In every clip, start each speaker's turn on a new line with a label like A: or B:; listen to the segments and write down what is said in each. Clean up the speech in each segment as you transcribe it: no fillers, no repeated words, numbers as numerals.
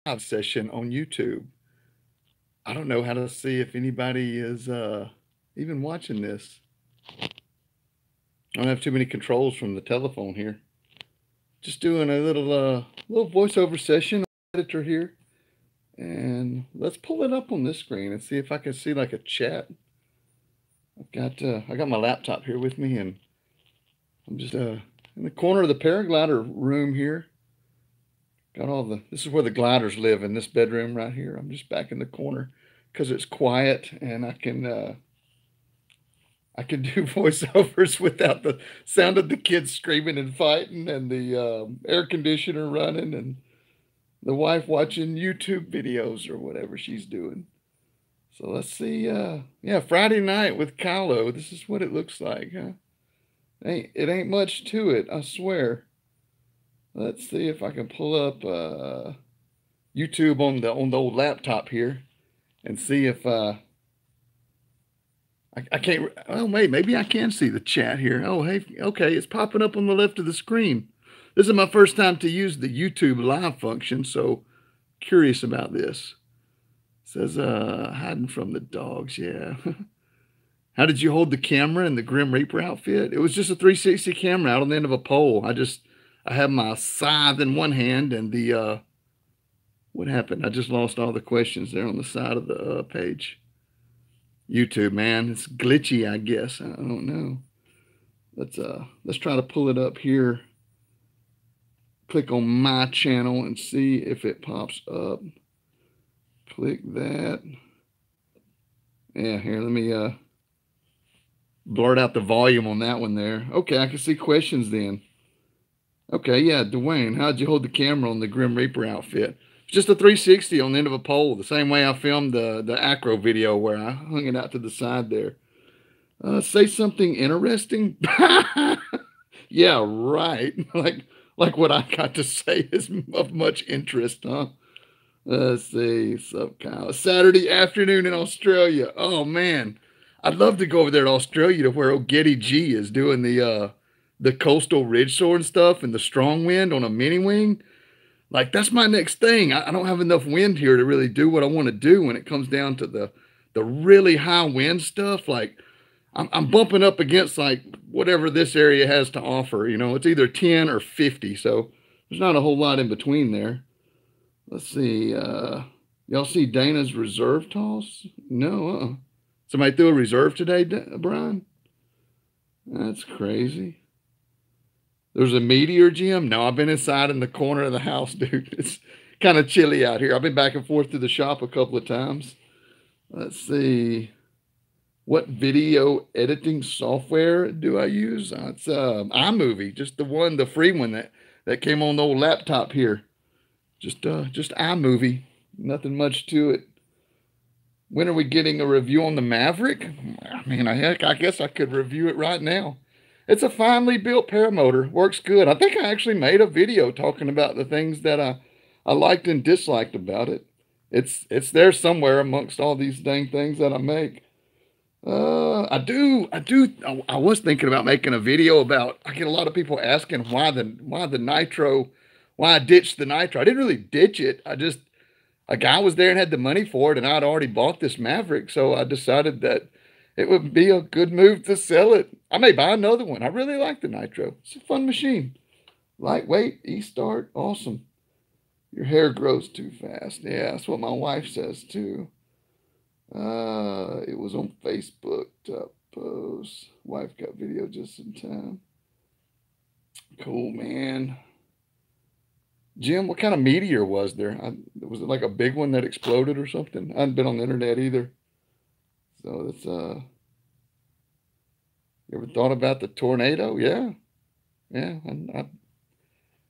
A: live session on YouTube. I don't know how to see if anybody is even watching this. I don't have too many controls from the telephone here. Just doing a little voiceover session. Editor here, and let's pull it up on this screen and see if I can see like a chat. I got my laptop here with me, and I'm just in the corner of the paraglider room here. Got this is where the gliders live, in this bedroom right here. I'm just back in the corner because it's quiet, and I can do voiceovers without the sound of the kids screaming and fighting, and the air conditioner running, and the wife watching YouTube videos or whatever she's doing. So let's see. Yeah, Friday night with Kylo. This is what it looks like, huh? It ain't much to it, I swear. Let's see if I can pull up YouTube on the old laptop here and see if I can't. Oh, maybe I can see the chat here. Oh, hey, okay, it's popping up on the left of the screen. This is my first time to use the YouTube live function, so curious about this. It says hiding from the dogs. Yeah. How did you hold the camera in the Grim Reaper outfit? It was just a 360 camera out on the end of a pole. I have my scythe in one hand, and the what happened? I just lost all the questions there on the side of the page. YouTube, man, it's glitchy, I guess. I don't know. Let's try to pull it up here. Click on my channel and see if it pops up. Click that. Yeah, here, let me blurt out the volume on that one there. Okay, I can see questions then. Okay, yeah, Dwayne, how'd you hold the camera on the Grim Reaper outfit? It's just a 360 on the end of a pole, the same way I filmed the acro video where I hung it out to the side there. Say something interesting. Yeah, right. Like what I got to say is of much interest, huh? Let's see. Sup, Kyle? Saturday afternoon in Australia. Oh man, I'd love to go over there to Australia to where old Getty G is doing the coastal ridge soar and stuff, and the strong wind on a mini wing. Like that's my next thing. I don't have enough wind here to really do what I want to do when it comes down to the really high wind stuff. Like I'm bumping up against like whatever this area has to offer. You know, it's either 10 or 50, so there's not a whole lot in between there. Let's see. Y'all see Dana's reserve toss? No. Somebody threw a reserve today, Brian? That's crazy. There's a meteor, Jim? No, I've been inside in the corner of the house, dude. It's kind of chilly out here. I've been back and forth to the shop a couple of times. Let's see. What video editing software do I use? It's iMovie, just the free one that came on the old laptop here. Just iMovie. Nothing much to it. When are we getting a review on the Maverick? I mean, heck, I guess I could review it right now. It's a finely built paramotor. Works good. I think I actually made a video talking about the things that I liked and disliked about it. It's there somewhere amongst all these dang things that I make. I was thinking about making a video about. I get a lot of people asking why the nitro, why I ditched the nitro. I didn't really ditch it. A guy was there and had the money for it, and I'd already bought this Maverick, so I decided that it would be a good move to sell it. I may buy another one. I really like the Nitro. It's a fun machine. Lightweight, E-start, awesome. Your hair grows too fast. Yeah, that's what my wife says too. It was on Facebook. Top post. Wife got video just in time. Cool, man. Jim, what kind of meteor was there? Was it like a big one that exploded or something? I hadn't been on the internet either. So it's you ever thought about the tornado? Yeah. I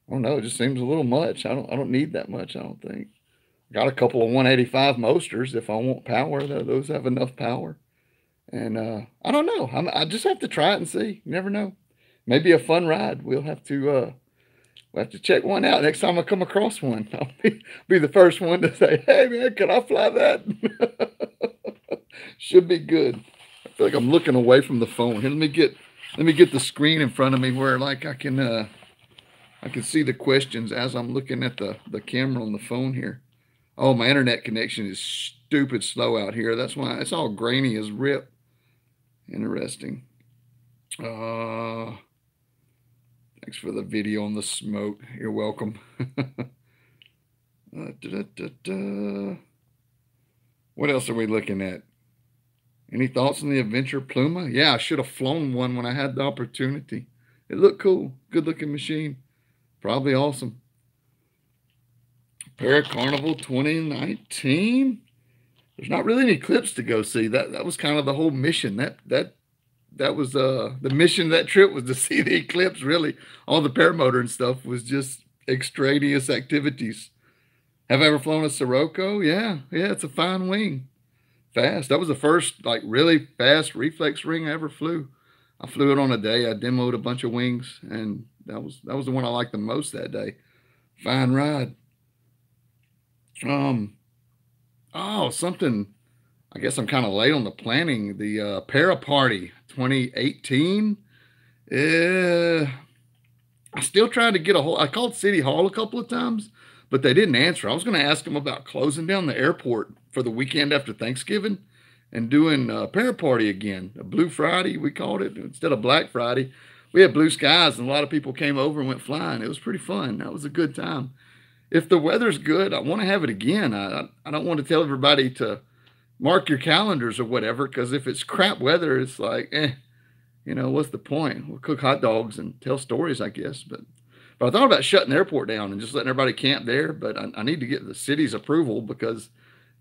A: don't know. It just seems a little much. I don't need that much. I don't think. Got a couple of 185 Mosters if I want power. Those have enough power. And I don't know. I just have to try it and see. You never know. Maybe a fun ride. We'll have to check one out next time I come across one. I'll be the first one to say, "Hey man, can I fly that?" Should be good. I feel like I'm looking away from the phone. Here, let me get the screen in front of me where like I can see the questions as I'm looking at the camera on the phone here. Oh, my internet connection is stupid slow out here. That's why it's all grainy as rip. Interesting. Thanks for the video on the smoke. You're welcome. What else are we looking at? Any thoughts on the Adventure Pluma? Yeah, I should have flown one when I had the opportunity. It looked cool. Good looking machine. Probably awesome. Paracarnival 2019. There's not really any clips to go see. That was kind of the whole mission. That was the mission of that trip was to see the eclipse. Really, all the paramotor and stuff was just extraneous activities. Have I ever flown a Sirocco? Yeah, it's a fine wing. Fast. That was the first like really fast reflex wing I ever flew. I flew it on a day. I demoed a bunch of wings, and that was the one I liked the most that day. Fine ride. Something. I guess I'm kind of late on the planning. The Para Party 2018. I still tried to get a hold. I called City Hall a couple of times, but they didn't answer. I was going to ask them about closing down the airport for the weekend after Thanksgiving and doing a Para Party again. A Blue Friday, we called it, instead of Black Friday. We had blue skies, and a lot of people came over and went flying. It was pretty fun. That was a good time. If the weather's good, I want to have it again. I don't want to tell everybody to mark your calendars or whatever, because if it's crap weather, it's like, what's the point? We'll cook hot dogs and tell stories, I guess. But I thought about shutting the airport down and just letting everybody camp there. But I need to get the city's approval, because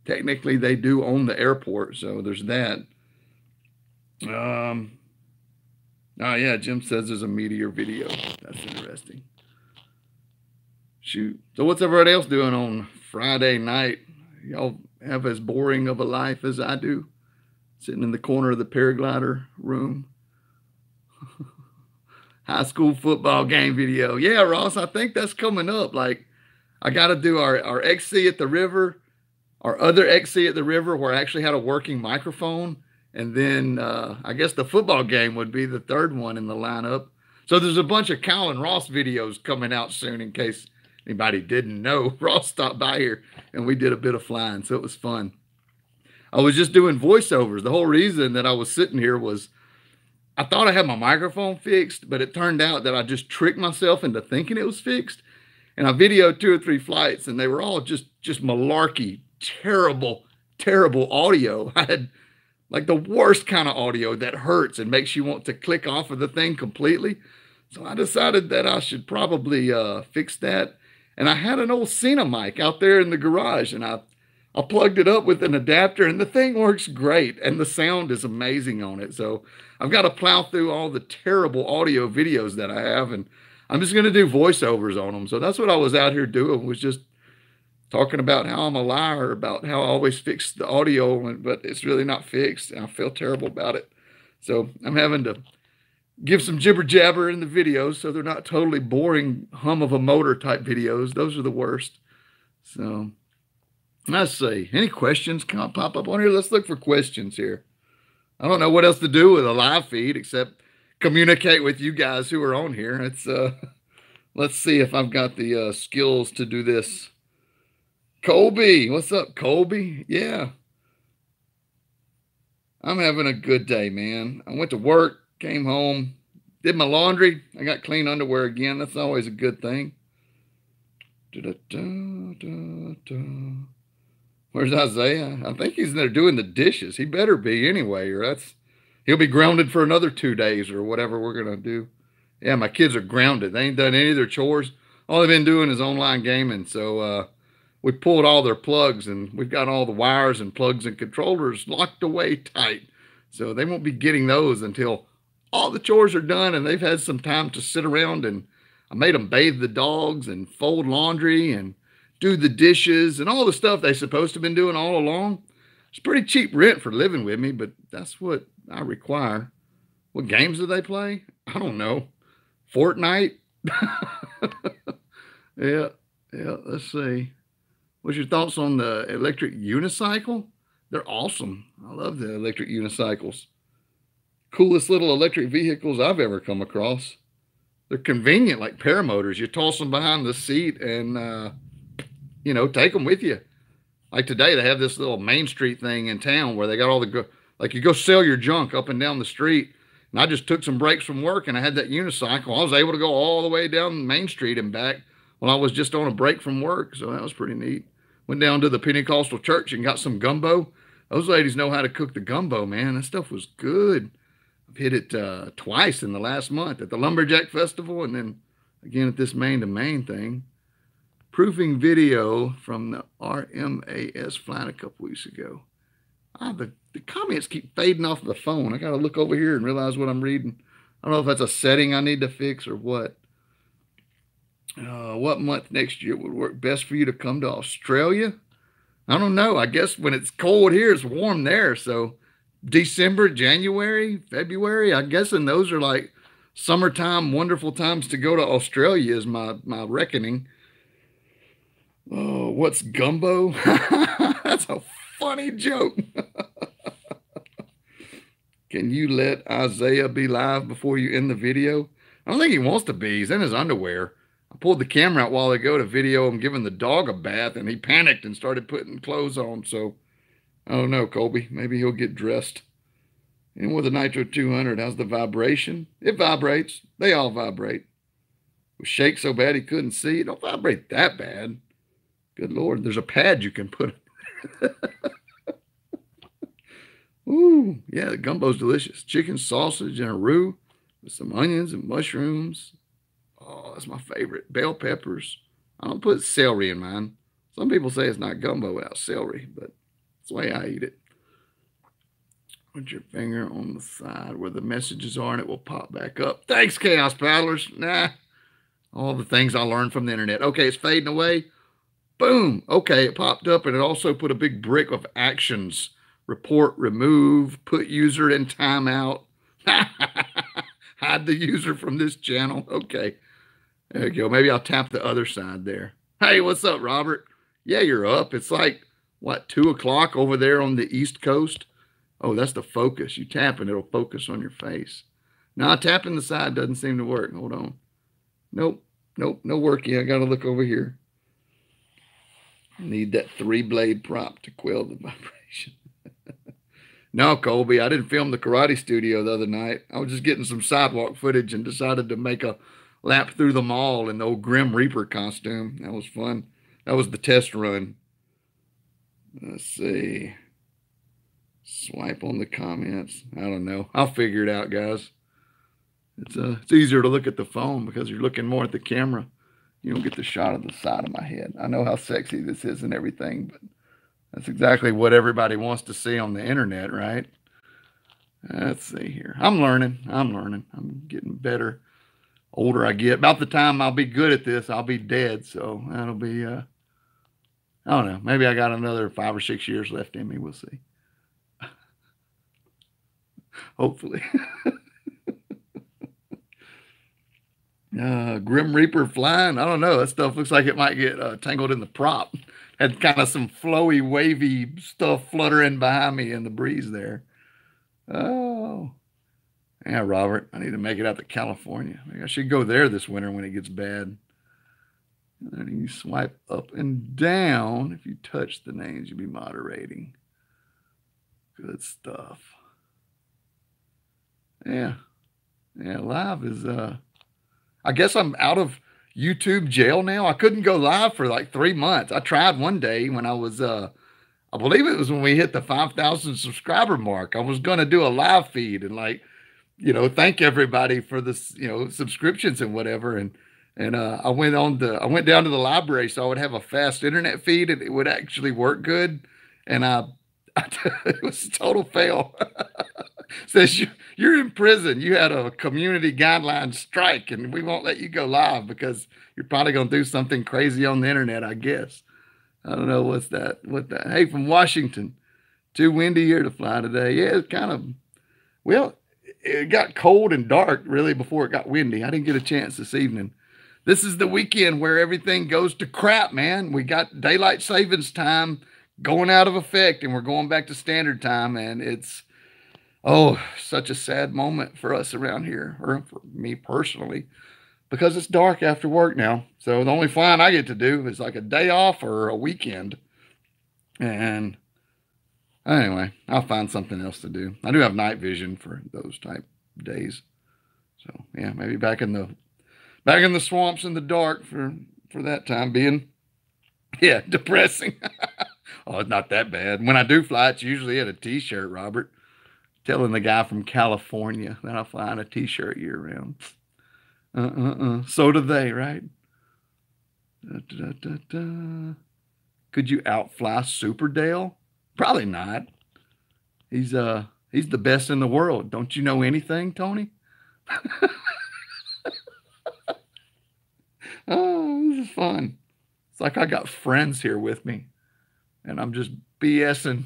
A: technically they do own the airport. So there's that. Oh, yeah, Jim says there's a meteor video. That's interesting. Shoot. So what's everybody else doing on Friday night? Y'all have as boring of a life as I do, sitting in the corner of the paraglider room. High school football game video. Yeah, Ross, I think that's coming up. Like, I got to do our XC at the river, our other XC at the river, where I actually had a working microphone. And then I guess the football game would be the third one in the lineup. So there's a bunch of Kyle and Ross videos coming out soon, in case anybody didn't know. Ross stopped by here and we did a bit of flying, so it was fun. I was just doing voiceovers. The whole reason that I was sitting here was I thought I had my microphone fixed, but it turned out that I just tricked myself into thinking it was fixed. And I videoed 2 or 3 flights, and they were all just malarkey, terrible audio. I had like the worst kind of audio that hurts and makes you want to click off of the thing completely. So I decided that I should probably fix that. And I had an old Cena mic out there in the garage, and I plugged it up with an adapter, and the thing works great, and the sound is amazing on it. So I've got to plow through all the terrible audio videos that I have, and I'm just going to do voiceovers on them. So that's what I was out here doing, was just talking about how I'm a liar, about how I always fix the audio, but it's really not fixed, and I feel terrible about it. So I'm having to give some jibber jabber in the videos so they're not totally boring hum of a motor type videos. Those are the worst. So let's see. Any questions can pop up on here? Let's look for questions here. I don't know what else to do with a live feed except communicate with you guys who are on here. It's let's see if I've got the skills to do this. Colby, what's up, Colby? Yeah. I'm having a good day, man. I went to work, came home, did my laundry. I got clean underwear again. That's always a good thing. Where's Isaiah? I think he's in there doing the dishes. He better be anyway, or he'll be grounded for another 2 days or whatever we're going to do. Yeah, my kids are grounded. They ain't done any of their chores. All they've been doing is online gaming. So we pulled all their plugs, and we've got all the wires and plugs and controllers locked away tight. So they won't be getting those until all the chores are done and they've had some time to sit around. And I made them bathe the dogs and fold laundry and do the dishes and all the stuff they're supposed to have been doing all along. It's pretty cheap rent for living with me, but that's what I require. What games do they play? I don't know. Fortnite? Yeah. Let's see. What's your thoughts on the electric unicycle? They're awesome. I love the electric unicycles. Coolest little electric vehicles I've ever come across. They're convenient, like paramotors. You toss them behind the seat and, take them with you. Like today, they have this little Main Street thing in town where they got all the, like you go sell your junk up and down the street. And I just took some breaks from work and I had that unicycle. I was able to go all the way down Main Street and back when I was just on a break from work. So that was pretty neat. Went down to the Pentecostal church and got some gumbo. Those ladies know how to cook the gumbo, man. That stuff was good. I've hit it twice in the last month at the Lumberjack Festival and then again at this Main to Main thing. Proofing video from the RMAS flight a couple weeks ago. The comments keep fading off the phone. I got to look over here and realize what I'm reading. I don't know if that's a setting I need to fix or what. What month next year would work best for you to come to Australia? I don't know. I guess when it's cold here, it's warm there. So December, January, February, I'm guessing those are like summertime, wonderful times to go to Australia is my reckoning. Oh, what's gumbo? That's a funny joke. Can you let Isaiah be live before you end the video? I don't think he wants to be. He's in his underwear. I pulled the camera out a while ago to video him giving the dog a bath, and he panicked and started putting clothes on. So, I don't know, Colby. Maybe he'll get dressed. And with a Nitro 200, how's the vibration? It vibrates. They all vibrate. It was shake so bad he couldn't see. It don't vibrate that bad. Good Lord, there's a pad you can put. Ooh, yeah, the gumbo's delicious. Chicken, sausage, and a roux with some onions and mushrooms. Oh, that's my favorite. Bell peppers. I don't put celery in mine. Some people say it's not gumbo without celery, but it's the way I eat it. Put your finger on the side where the messages are and it will pop back up. Thanks, Chaos Paddlers. Nah, all the things I learned from the internet. Okay, it's fading away. Boom. Okay, it popped up and it also put a big brick of actions. Report, remove, put user in timeout. Hide the user from this channel. Okay, there you go. Maybe I'll tap the other side there. Hey, what's up, Robert? Yeah, you're up. It's like, what, 2 o'clock over there on the East Coast? Oh, that's the focus. You tap and it'll focus on your face. Now, tapping the side doesn't seem to work. Hold on. Nope, no working. I got to look over here. I need that 3-blade prop to quell the vibration. No, Colby, I didn't film the karate studio the other night. I was just getting some sidewalk footage and decided to make a lap through the mall in the old Grim Reaper costume. That was fun. That was the test run. Let's see. Swipe on the comments. I don't know. I'll figure it out, guys. It's easier to look at the phone because you're looking more at the camera. You don't get the shot of the side of my head. I know how sexy this is and everything, but that's exactly what everybody wants to see on the internet, right? Let's see here. I'm learning. I'm getting better. Older I get. About the time I'll be good at this, I'll be dead. So that'll be, I don't know. Maybe I got another 5 or 6 years left in me. We'll see. Hopefully. Grim Reaper flying. I don't know. That stuff looks like it might get tangled in the prop. Had kind of some flowy, wavy stuff fluttering behind me in the breeze there. Oh. Yeah, Robert, I need to make it out to California. Maybe I should go there this winter when it gets bad. And then you swipe up and down. If you touch the names, you'll be moderating. Good stuff. Yeah. Yeah, live is... I guess I'm out of YouTube jail now. I couldn't go live for like 3 months. I tried one day when I was, I believe it was when we hit the 5,000 subscriber mark. I was going to do a live feed and like, you know, thank everybody for this, you know, subscriptions and whatever. And I went down to the library so I would have a fast internet feed and it would actually work good. And it was a total fail. Says you're in prison. You had a community guideline strike and we won't let you go live because you're probably going to do something crazy on the internet, I guess. I don't know what's that. Hey, from Washington, too windy here to fly today. Yeah, it's kind of, well, it got cold and dark really before it got windy. I didn't get a chance this evening. This is the weekend where everything goes to crap, man. We got daylight savings time going out of effect and we're going back to standard time. And it's, oh, such a sad moment for us around here, or for me personally, because it's dark after work now. So the only flying I get to do is like a day off or a weekend. And anyway, I'll find something else to do. I do have night vision for those type days. So yeah, maybe back in the swamps in the dark for that time being. Yeah, depressing. Oh, it's not that bad. When I do fly, it's usually in a t-shirt, Robert. Telling the guy from California that I fly in a t-shirt year round. So do they, right? Da, da, da, da. Could you outfly Super Dale? Probably not. He's the best in the world. Don't you know anything, Tony? Oh, this is fun. It's like I got friends here with me, and I'm just BSing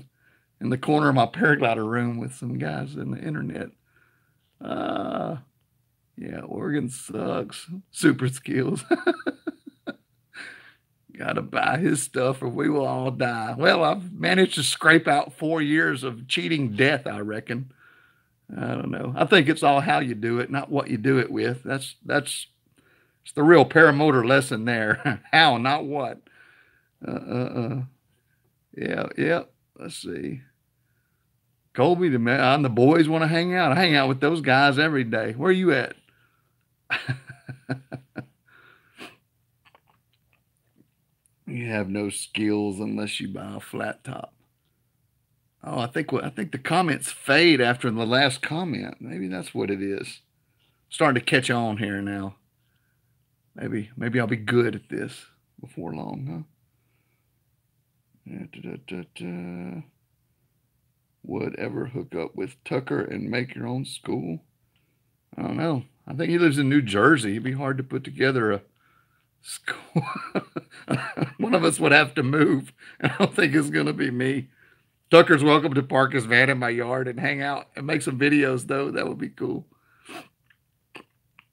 A: in the corner of my paraglider room with some guys in the internet. Uh, yeah, Oregon sucks. Super skills. Got to buy his stuff or we will all die. Well, I've managed to scrape out 4 years of cheating death, I reckon. I don't know. I think it's all how you do it, not what you do it with. That's it's the real paramotor lesson there. How, not what. Uh, uh, uh. Yeah, yeah. Let's see. Colby, the boys want to hang out. I hang out with those guys every day. Where are you at? You have no skills unless you buy a flat top. Oh, I think the comments fade after the last comment. Maybe that's what it is. Starting to catch on here now. Maybe I'll be good at this before long, huh? Would ever hook up with Tucker and make your own school? I don't know. I think he lives in New Jersey. It'd be hard to put together a school. One of us would have to move. I don't think it's going to be me. Tucker's welcome to park his van in my yard and hang out and make some videos, though. That would be cool.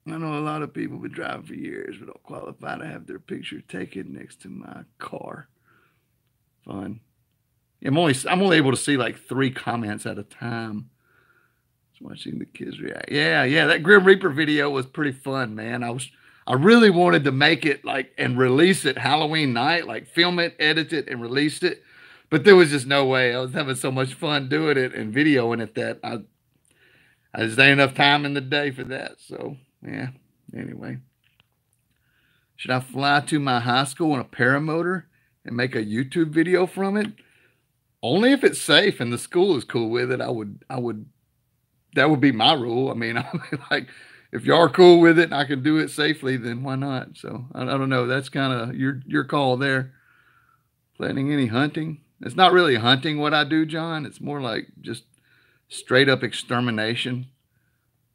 A: I know a lot of people have been driving for years but don't qualify to have their picture taken next to my car. Fun. I'm only able to see like 3 comments at a time. Just watching the kids react. Yeah, that Grim Reaper video was pretty fun, man. I really wanted to make it like and release it Halloween night, like film it, edit it, and release it. But there was just no way. I was having so much fun doing it and videoing it that I just ain't enough time in the day for that. So yeah. Anyway, should I fly to my high school in a paramotor and make a YouTube video from it? Only if it's safe and the school is cool with it. I would. That would be my rule. I mean, like, if y'all are cool with it and I can do it safely, then why not? So I don't know. That's kind of your call there. Planning any hunting? It's not really hunting what I do, John. It's more like just straight up extermination.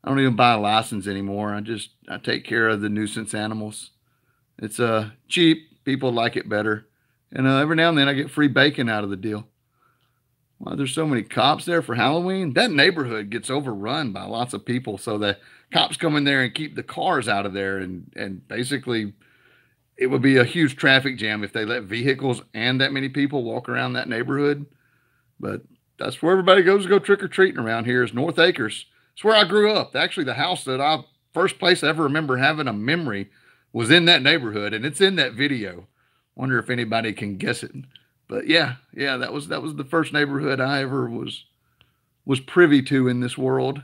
A: I don't even buy a license anymore. I take care of the nuisance animals. It's cheap. People like it better. And every now and then I get free bacon out of the deal. Why there's so many cops there for Halloween? That neighborhood gets overrun by lots of people. So the cops come in there and keep the cars out of there. And basically it would be a huge traffic jam if they let vehicles and that many people walk around that neighborhood. But that's where everybody goes to go trick-or-treating around here is North Acres. It's where I grew up. Actually, the house that first place I ever remember having a memory was in that neighborhood, and it's in that video. Wonder if anybody can guess it. But yeah, that was the first neighborhood I ever was privy to in this world.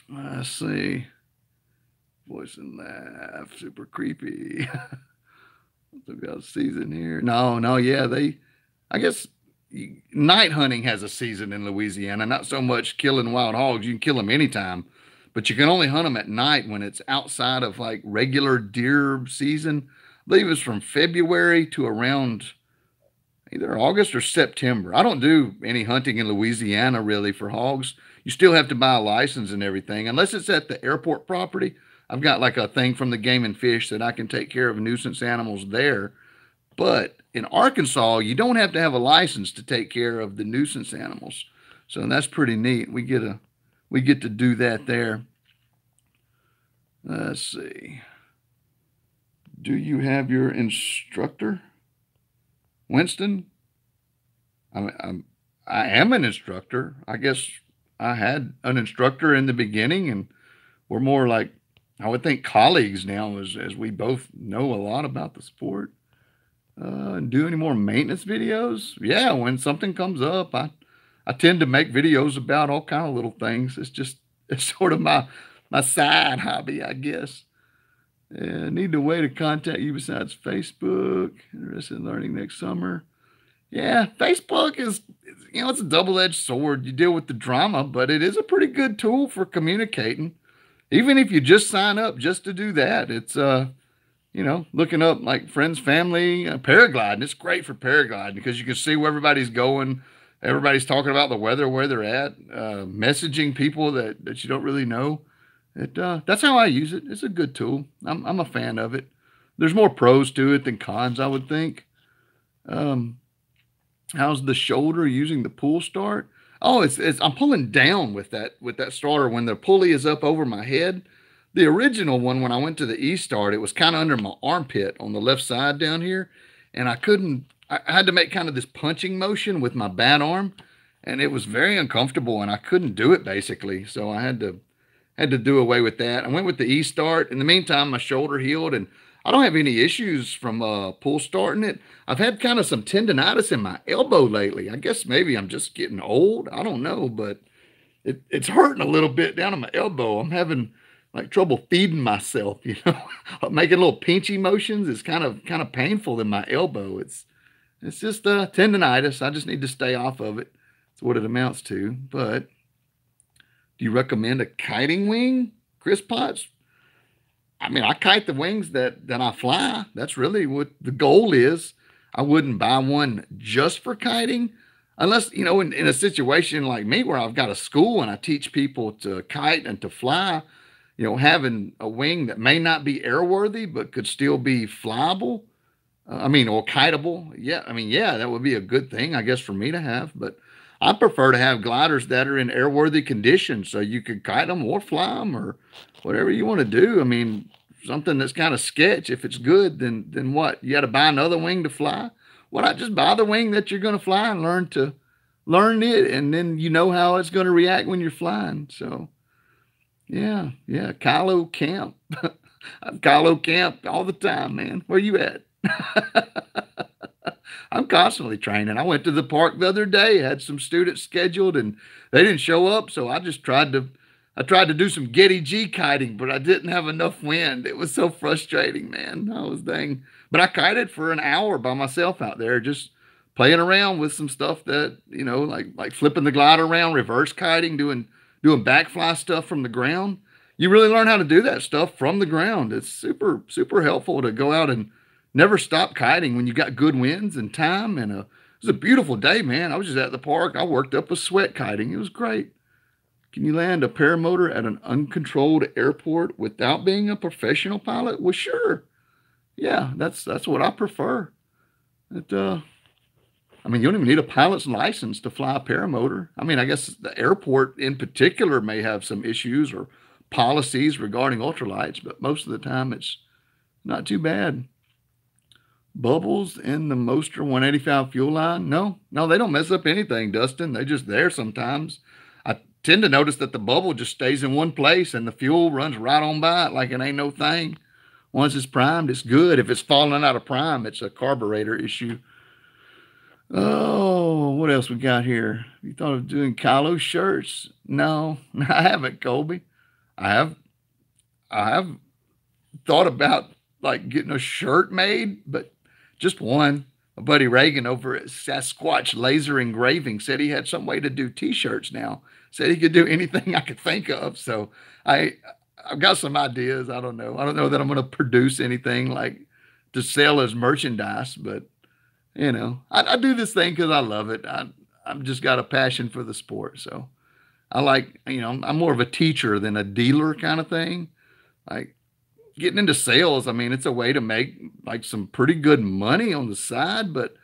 A: Let's see. Voice and laugh, super creepy. We've got a season here. No, yeah, I guess night hunting has a season in Louisiana, not so much killing wild hogs. You can kill them anytime, but you can only hunt them at night when it's outside of like regular deer season. I believe it's from February to around either August or September. I don't do any hunting in Louisiana really for hogs. You still have to buy a license and everything, unless it's at the airport property. I've got like a thing from the Game and Fish that I can take care of nuisance animals there. But in Arkansas, you don't have to have a license to take care of the nuisance animals. So that's pretty neat. We get to do that there. Let's see. Do you have your instructor? Winston? I am an instructor. I guess I had an instructor in the beginning, and we're more like, I would think, colleagues now as we both know a lot about the sport. Do any more maintenance videos? Yeah, when something comes up, I tend to make videos about all kind of little things. It's just it's sort of my side hobby, I guess. Need a way to contact you besides Facebook. Interested in learning next summer. Yeah, Facebook is it's a double-edged sword. You deal with the drama, but it is a pretty good tool for communicating. Even if you just sign up just to do that, it's looking up like friends, family, paragliding. It's great for paragliding because you can see where everybody's going. Everybody's talking about the weather, where they're at, messaging people that you don't really know. That's how I use it. It's a good tool. I'm a fan of it. There's more pros to it than cons, I would think. Um, how's the shoulder using the pull start? Oh, it's I'm pulling down with that starter when the pulley is up over my head. The original one, when I went to the E-start, it was kind of under my armpit on the left side down here, and I had to make kind of this punching motion with my bad arm, and it was very uncomfortable, and I couldn't do it basically. So I had to do away with that. I went with the E-start. In the meantime, my shoulder healed, and I don't have any issues from pull starting it. I've had kind of some tendonitis in my elbow lately. I guess maybe I'm just getting old. I don't know, but it's hurting a little bit down in my elbow. I'm having like trouble feeding myself, making little pinchy motions. It's kind of painful in my elbow. It's just tendonitis. I just need to stay off of it. That's what it amounts to. But do you recommend a kiting wing, Chris Potts? I mean, I kite the wings that I fly. That's really what the goal is. I wouldn't buy one just for kiting, unless, in a situation like me where I've got a school and I teach people to kite and to fly, having a wing that may not be airworthy but could still be flyable. Or kiteable. Yeah, yeah, that would be a good thing, I guess, for me to have. But I prefer to have gliders that are in airworthy condition so you could kite them or fly them or whatever you want to do. Something that's kind of sketch. If it's good, then what? You got to buy another wing to fly? Why not just buy the wing that you're going to fly and learn it, and then you know how it's going to react when you're flying. So yeah, Kylo Camp. I'm Kylo Camp all the time, man. Where you at? I'm constantly training. I went to the park the other day, had some students scheduled, and they didn't show up, so I tried to do some Getty G kiting, but I didn't have enough wind. It was so frustrating, man. I was dang. But I kited for an hour by myself out there, just playing around with some stuff that, like flipping the glider around, reverse kiting, doing backfly stuff from the ground. You really learn how to do that stuff from the ground. It's super, super helpful to go out and never stop kiting when you got good winds and time. And it was a beautiful day, man. I was just at the park. I worked up a sweat kiting. It was great. Can you land a paramotor at an uncontrolled airport without being a professional pilot? Well, sure. Yeah, that's what I prefer. You don't even need a pilot's license to fly a paramotor. I guess the airport in particular may have some issues or policies regarding ultralights, but most of the time it's not too bad. Bubbles in the Moster 185 fuel line? No, they don't mess up anything, Dustin. They're just there sometimes. I tend to notice that the bubble just stays in one place and the fuel runs right on by it like it ain't no thing. Once it's primed, it's good. If it's falling out of prime, it's a carburetor issue. Oh, what else we got here? You thought of doing Kylo shirts? No, I haven't, Colby. I have thought about like getting a shirt made, but just one. My buddy Reagan over at Sasquatch Laser Engraving said he had some way to do t-shirts now. Said he could do anything I could think of. So I've got some ideas. I don't know. I don't know that I'm going to produce anything like to sell as merchandise, but I do this thing because I love it. I've just got a passion for the sport. So I like, I'm more of a teacher than a dealer kind of thing. Like getting into sales, it's a way to make like some pretty good money on the side, but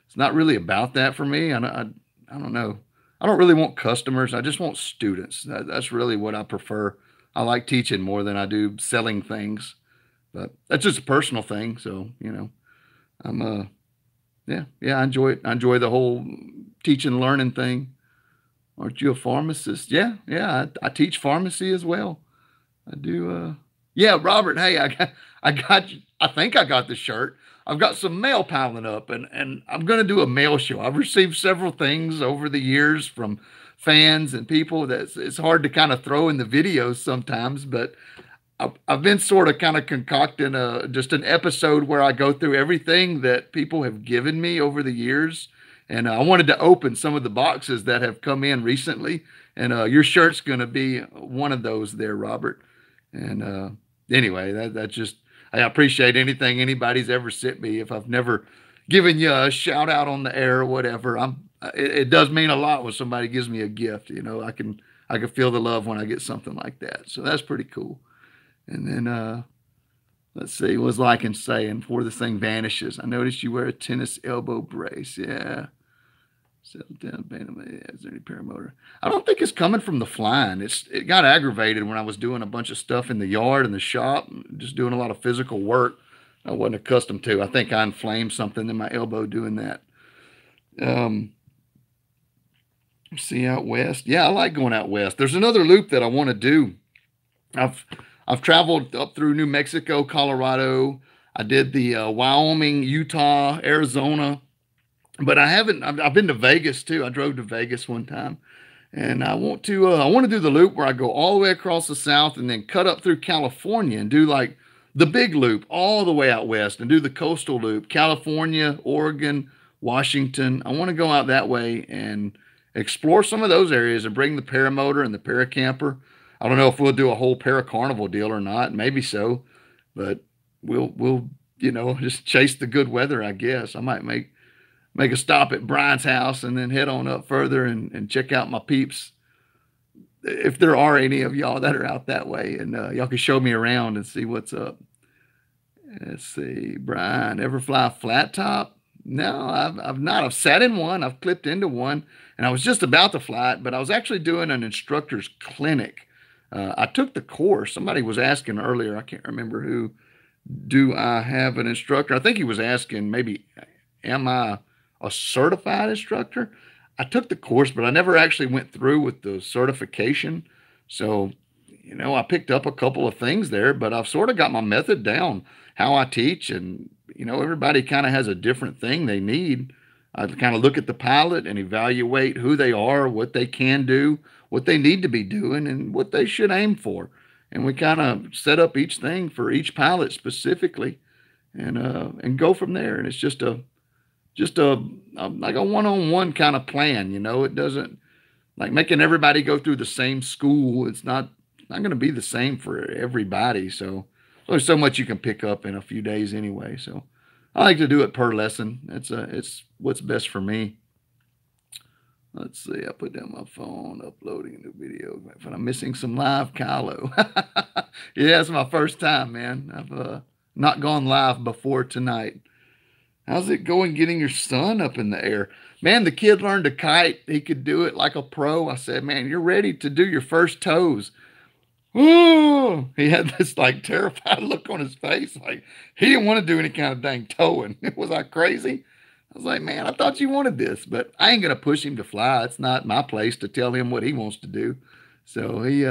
A: it's not really about that for me. I don't know. I don't really want customers. I just want students. That's really what I prefer. I like teaching more than I do selling things, but that's just a personal thing. So, I'm, yeah, I enjoy it. I enjoy the whole teaching and learning thing. Aren't you a pharmacist? Yeah. I teach pharmacy as well. I do. Yeah, Robert. Hey, I got I think I got the shirt. I've got some mail piling up, and I'm going to do a mail show. I've received several things over the years from fans and people that it's hard to kind of throw in the videos sometimes, but I've been sort of kind of concocting just an episode where I go through everything that people have given me over the years. And I wanted to open some of the boxes that have come in recently. And your shirt's going to be one of those there, Robert. And anyway, that just, I appreciate anything anybody's ever sent me. If I've never given you a shout out on the air or whatever, it does mean a lot when somebody gives me a gift. I can feel the love when I get something like that. So that's pretty cool. And then let's see, what was Lycan saying before this thing vanishes? I noticed you wear a tennis elbow brace. Yeah. Settle down, is there any paramotor? I don't think it's coming from the flying. It got aggravated when I was doing a bunch of stuff in the yard and the shop, just doing a lot of physical work I wasn't accustomed to. I think I inflamed something in my elbow doing that. See out west. Yeah, I like going out west. There's another loop that I want to do. I've traveled up through New Mexico, Colorado. I did the Wyoming, Utah, Arizona, but I've been to Vegas too. I drove to Vegas one time, and I want to do the loop where I go all the way across the South and then cut up through California and do like the big loop all the way out west and do the coastal loop, California, Oregon, Washington. I want to go out that way and explore some of those areas and bring the paramotor and the paracamper. I don't know if we'll do a whole Paracarnival deal or not. Maybe so, but we'll just chase the good weather, I guess. I might make a stop at Brian's house and then head on up further and check out my peeps. If there are any of y'all that are out that way, and y'all can show me around and see what's up. Let's see, Brian, ever fly a flat top? No, I've not. I've sat in one. I've clipped into one, and I was just about to fly it, but I was actually doing an instructor's clinic. I took the course. Somebody was asking earlier. I can't remember who. Do I have an instructor? I think he was asking maybe, am I a certified instructor? I took the course, but I never actually went through with the certification. So, I picked up a couple of things there, but I've sort of got my method down, how I teach. And, everybody kind of has a different thing they need. I kind of look at the pilot and evaluate who they are, what they can do, what they need to be doing, and what they should aim for. And we kind of set up each thing for each pilot specifically and go from there. And it's just a like a one-on-one kind of plan. It doesn't like making everybody go through the same school. It's not going to be the same for everybody. So there's so much you can pick up in a few days anyway. So I like to do it per lesson. It's what's best for me. Let's see. I put down my phone, uploading a new video. If I'm missing some live Kylo. Yeah, it's my first time, man. I've not gone live before tonight. How's it going getting your son up in the air? Man, the kid learned to kite. He could do it like a pro. I said, man, you're ready to do your first toes. Oh, he had this like terrified look on his face. Like he didn't want to do any kind of dang towing. Was I crazy? I was like, man, I thought you wanted this, but I ain't going to push him to fly. It's not my place to tell him what he wants to do. So he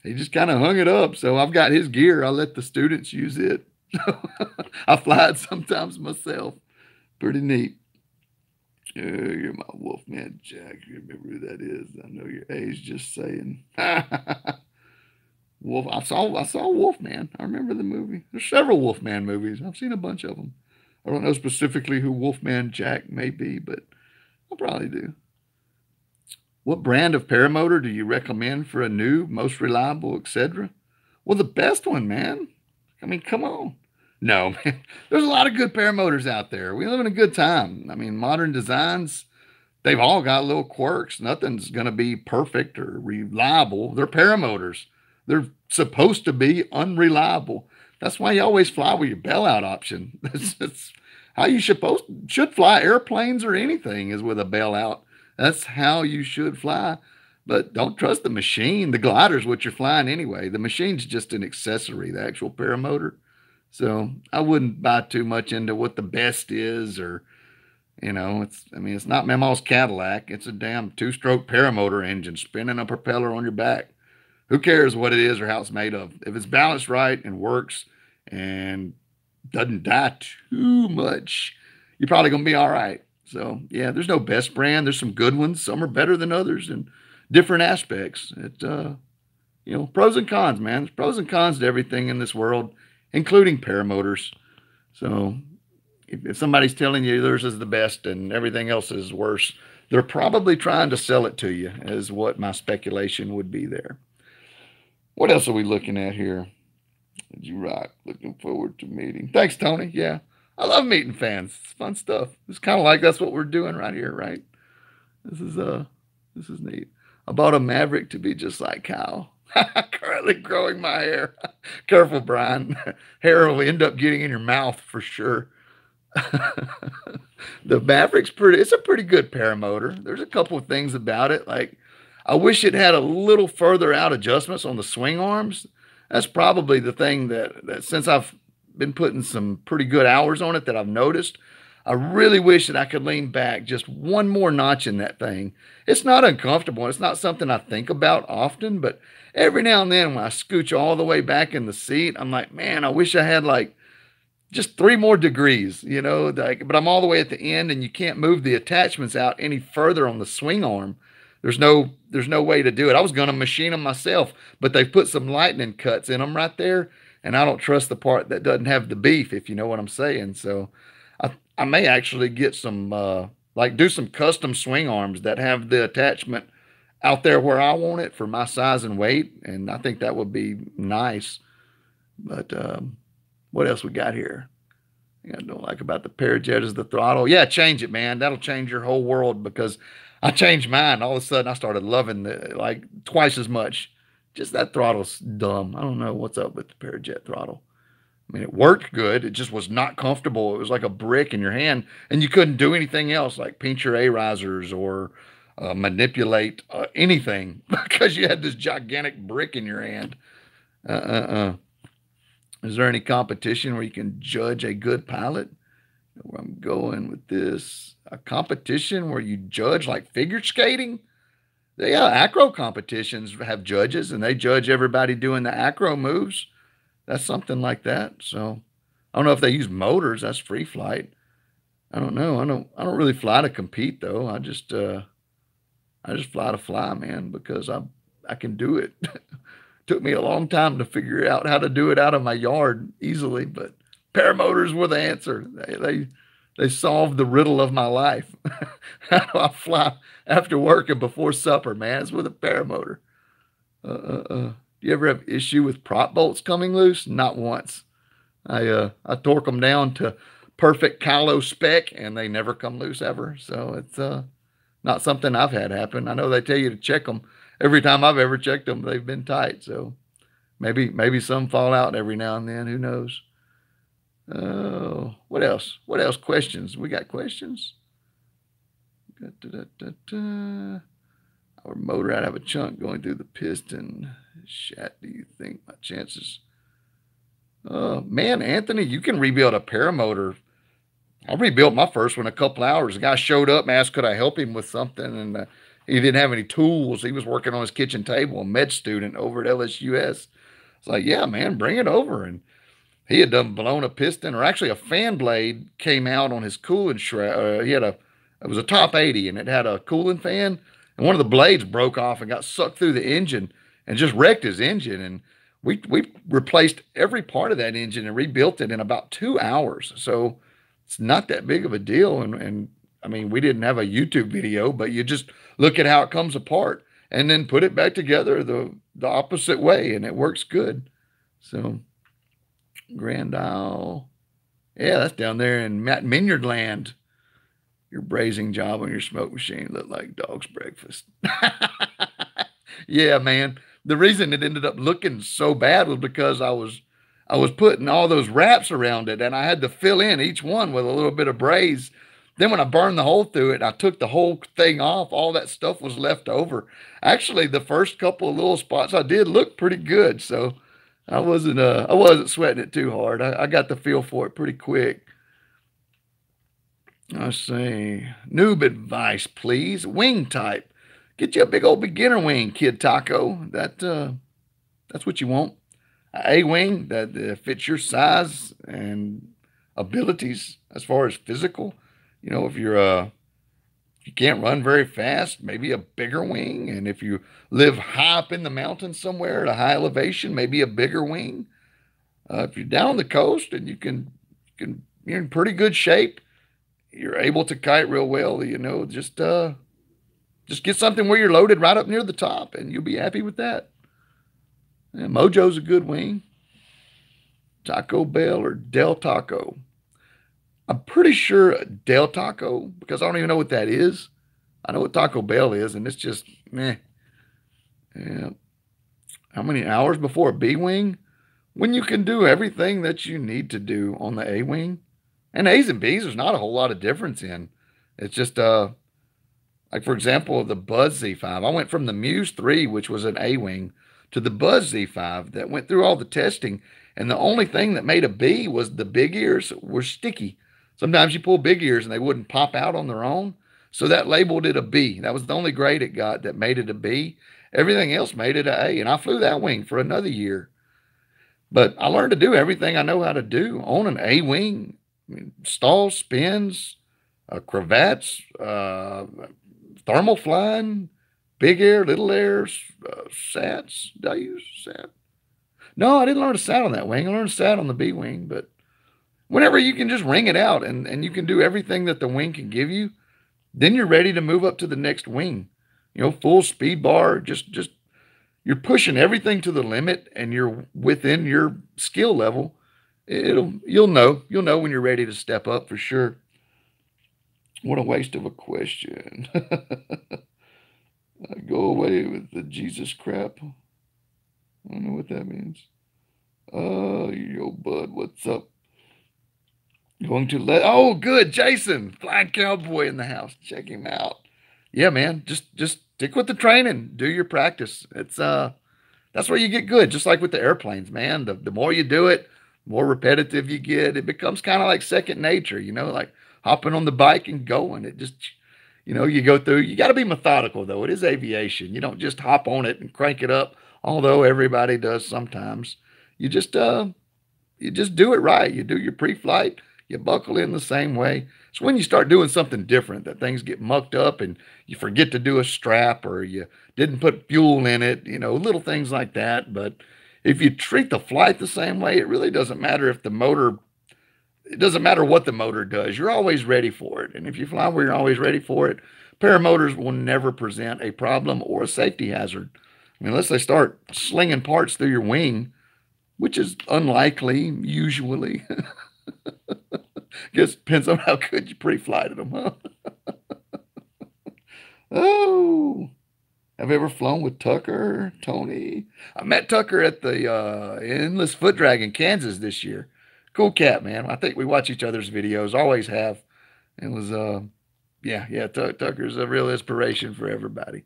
A: just kind of hung it up. So I've got his gear. I let the students use it. I fly it sometimes myself. Pretty neat. You're my Wolfman Jack. You remember who that is? I know your age, just saying. Wolf. I saw Wolfman. I remember the movie. There's several Wolfman movies. I've seen a bunch of them. I don't know specifically who Wolfman Jack may be, but I'll probably do. What brand of paramotor do you recommend for a new, most reliable, etc.? Well, the best one, man. I mean, come on. No, man. There's a lot of good paramotors out there. We live in a good time. I mean, modern designs, they've all got little quirks. Nothing's going to be perfect or reliable. They're paramotors. They're supposed to be unreliable. That's why you always fly with your bailout option. That's how you should fly airplanes or anything, is with a bailout. That's how you should fly. But don't trust the machine. The glider's what you're flying anyway. The machine's just an accessory, the actual paramotor. So I wouldn't buy too much into what the best is, or, it's not Mama's Cadillac. It's a damn two-stroke paramotor engine spinning a propeller on your back. Who cares what it is or how it's made of? If it's balanced right and works and doesn't die too much, you're probably going to be all right. So, yeah, there's no best brand. There's some good ones. Some are better than others in different aspects. Pros and cons, man. There's pros and cons to everything in this world, including paramotors. So, if somebody's telling you theirs is the best and everything else is worse, they're probably trying to sell it to you, is what my speculation would be there. What else are we looking at here? Did you rock? Looking forward to meeting. Thanks, Tony. Yeah, I love meeting fans. It's fun stuff. It's kind of like that's what we're doing right here, right? This is this is neat. I bought a Maverick to be just like Kyle. Currently growing my hair. Careful, Brian. Hair will end up getting in your mouth for sure. The Maverick's pretty. It's a pretty good paramotor. There's a couple of things about it. Like, I wish it had a little further out adjustments on the swing arms. That's probably the thing that since I've been putting some pretty good hours on it that I've noticed. I really wish that I could lean back just one more notch in that thing. It's not uncomfortable. It's not something I think about often, but every now and then when I scooch all the way back in the seat, I'm like, man, I wish I had like just 3 more degrees, but I'm all the way at the end and you can't move the attachments out any further on the swing arm. There's no way to do it. I was going to machine them myself, but they've put some lightning cuts in them right there. And I don't trust the part that doesn't have the beef, if you know what I'm saying. So I may actually get some, do some custom swing arms that have the attachment out there where I want it for my size and weight. And I think that would be nice. But what else we got here? I don't like about the Parajet is the throttle. Yeah, change it, man. That'll change your whole world because I changed mine. All of a sudden, I started loving like twice as much. Just that throttle's dumb. I don't know what's up with the Parajet throttle. I mean, it worked good. It just was not comfortable. It was like a brick in your hand, and you couldn't do anything else like pinch your A risers or manipulate anything because you had this gigantic brick in your hand. Is there any competition where you can judge a good pilot? Where I'm going with this, a competition where you judge like figure skating? Yeah, acro competitions have judges, and they judge everybody doing the acro moves. That's something like that. So I don't know if they use motors. That's free flight. I don't know. I don't really fly to compete though. I just fly to fly, man, because I can do it. Took me a long time to figure out how to do it out of my yard easily, but paramotors were the answer. They solved the riddle of my life. How do I fly after work and before supper, man? It's with a paramotor. Do you ever have issue with prop bolts coming loose? Not once. I torque them down to perfect Kylo spec, and they never come loose ever. So it's not something I've had happen. I know they tell you to check them. Every time I've ever checked them, they've been tight. So maybe some fall out every now and then. Who knows? Oh, what else? What else? Questions? We got questions? Our motor out of a chunk going through the piston. Shat, do you think my chances? Man, Anthony, you can rebuild a paramotor. I rebuilt my first one in a couple hours. The guy showed up and asked, could I help him with something? And he didn't have any tools. He was working on his kitchen table, a med student over at LSUS. It's like, yeah, man, bring it over. And he had done blown a piston, or actually a fan blade came out on his cooling shroud. It was a top 80 and it had a cooling fan. And one of the blades broke off and got sucked through the engine and just wrecked his engine. And we replaced every part of that engine and rebuilt it in about 2 hours. So it's not that big of a deal. And I mean, we didn't have a YouTube video, but you just look at how it comes apart and then put it back together the opposite way, and it works good. So Grand Isle. Yeah, that's down there in Matt Minyard land. Your brazing job on your smoke machine looked like dog's breakfast. Yeah, man. The reason it ended up looking so bad was because I was putting all those wraps around it, and I had to fill in each one with a little bit of braze. Then when I burned the hole through it, I took the whole thing off. All that stuff was left over. Actually, the first couple of little spots I did look pretty good, so I wasn't sweating it too hard. I got the feel for it pretty quick. Let's see. Noob advice, please. Wing type. Get you a big old beginner wing, Kid Taco. That's what you want. A wing that fits your size and abilities as far as physical. You know, if you can't run very fast, maybe a bigger wing. And if you live high up in the mountains somewhere at a high elevation, maybe a bigger wing. If you're down the coast and you're in pretty good shape, you're able to kite real well. Just get something where you're loaded right up near the top, and you'll be happy with that. Yeah, Mojo's a good wing. Taco Bell or Del Taco. I'm pretty sure Del Taco, because I don't even know what that is. I know what Taco Bell is, and it's just meh. Yeah. How many hours before a B wing? When you can do everything that you need to do on the A wing. And A's and B's, there's not a whole lot of difference in. It's just like for example, the Buzz Z5. I went from the Muse 3, which was an A wing, to the Buzz Z5 that went through all the testing. And the only thing that made a B was the big ears were sticky. Sometimes you pull big ears and they wouldn't pop out on their own. So that labeled it a B. That was the only grade it got that made it a B. Everything else made it an A. And I flew that wing for another year. But I learned to do everything I know how to do on an A wing. I mean, stalls, spins, cravats, thermal flying, big air, little airs, sats. Did I use sat? No, I didn't learn to sat on that wing. I learned to sat on the B wing. But whenever you can just ring it out and you can do everything that the wing can give you, then you're ready to move up to the next wing. You know, full speed bar, just you're pushing everything to the limit and you're within your skill level. You'll know when you're ready to step up for sure. What a waste of a question. Go away with the Jesus crap. I don't know what that means. Yo, bud, what's up? Going to oh, good, Jason, flying cowboy in the house. Check him out. Yeah, man, just stick with the training. Do your practice. That's where you get good. Just like with the airplanes, man. The more you do it, the more repetitive you get. It becomes kind of like second nature. You know, like hopping on the bike and going. It just, you go through. You got to be methodical though. It is aviation. You don't just hop on it and crank it up. Although everybody does sometimes. You just uh you just do it right. You do your pre-flight, you buckle in the same way. It's when you start doing something different that things get mucked up and you forget to do a strap or you didn't put fuel in it, little things like that. But if you treat the flight the same way, it really doesn't matter it doesn't matter what the motor does. You're always ready for it. And if you fly where you're always ready for it, paramotors will never present a problem or a safety hazard. I mean, unless they start slinging parts through your wing, which is unlikely usually. Guess depends on how good you pre-flighted them, huh? Oh, have you ever flown with Tucker, Tony? I met Tucker at the Endless Foot Drag in Kansas this year. Cool cat, man. I think we watch each other's videos, always have. It was, yeah, Tucker's a real inspiration for everybody.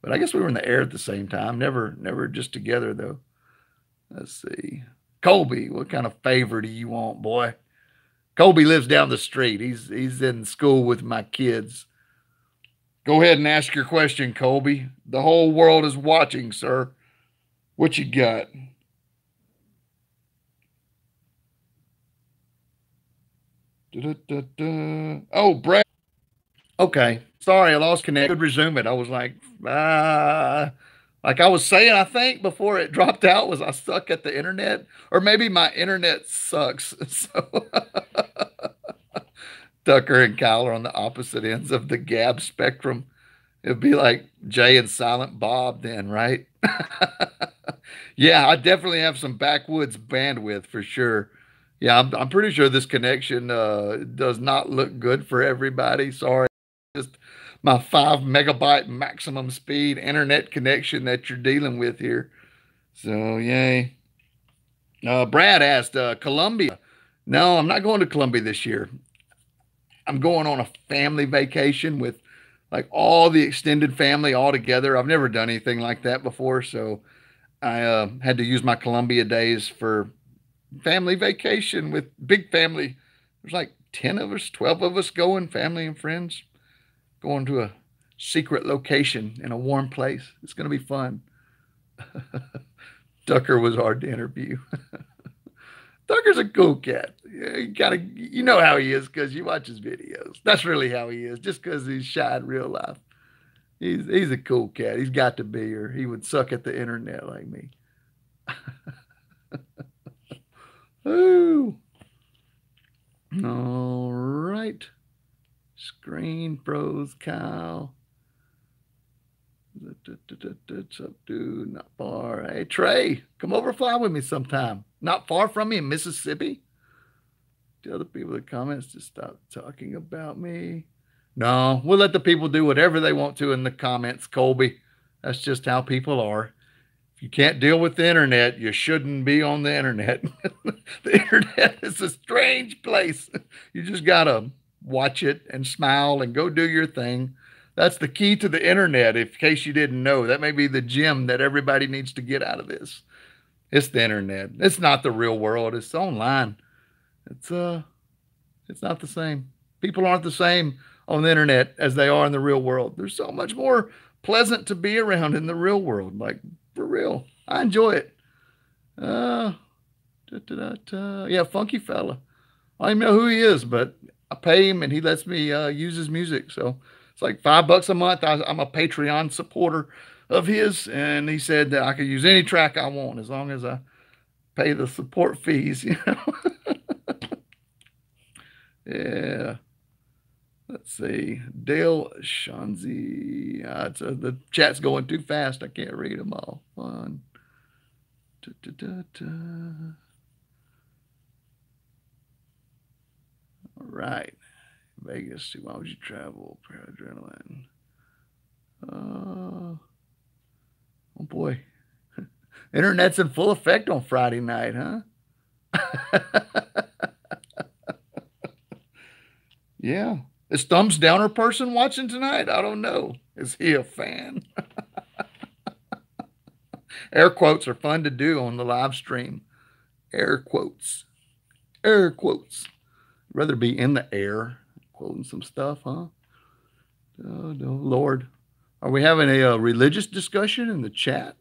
A: But I guess we were in the air at the same time. Never just together though. Let's see. Colby, what kind of favor do you want, boy? Colby lives down the street. He's in school with my kids. Go ahead and ask your question, Colby. The whole world is watching, sir. What you got? Da-da-da-da. Oh, Brad. Okay. Sorry, I lost connection. Could resume it. I was like I was saying, I think before it dropped out, was I suck at the internet? Or maybe my internet sucks. So Tucker and Kyle are on the opposite ends of the gab spectrum. It'd be like Jay and Silent Bob then, right? Yeah, I definitely have some backwoods bandwidth for sure. Yeah, I'm pretty sure this connection does not look good for everybody. Sorry. Just my 5 megabyte maximum speed internet connection that you're dealing with here. So, yay. Brad asked, Columbia. No, I'm not going to Columbia this year. I'm going on a family vacation with like all the extended family all together. I've never done anything like that before, so I had to use my Columbia days for family vacation with big family. There's like 10 of us, 12 of us going, family and friends, going to a secret location in a warm place. It's going to be fun. Tucker was hard to interview. Tucker's a cool cat. You gotta, you know how he is because you watch his videos. That's really how he is, just because he's shy in real life. He's a cool cat. He's got to be, or he would suck at the internet like me. Ooh. All right. Screen froze, Kyle. What's up, dude? Not far. Hey, Trey, come over fly with me sometime. Not far from me in Mississippi. The other people in the comments just stop talking about me. No, we'll let the people do whatever they want to in the comments, Colby. That's just how people are. If you can't deal with the internet, you shouldn't be on the internet. The internet is a strange place. You just got to watch it and smile and go do your thing. That's the key to the internet, in case you didn't know. That may be the gem that everybody needs to get out of this. It's the internet. It's not the real world. It's online. It's not the same. People aren't the same on the internet as they are in the real world. There's so much more pleasant to be around in the real world. Like, for real. I enjoy it. Yeah, funky fella. I don't even know who he is, but I pay him and he lets me use his music. So it's like $5 a month. I'm a Patreon supporter of his, and he said that I could use any track I want as long as I pay the support fees, you know. Yeah. Let's see. Dale Shanzi. The chat's going too fast. I can't read them all. Fun. All right. Vegas. Why would you travel? Adrenaline. Oh boy. Internet's in full effect on Friday night, huh? Yeah. Is Thumbs Downer person watching tonight? I don't know. Is he a fan? Air quotes are fun to do on the live stream. Air quotes. Air quotes. I'd rather be in the air quoting some stuff, huh? Oh, no, Lord. Are we having a religious discussion in the chat?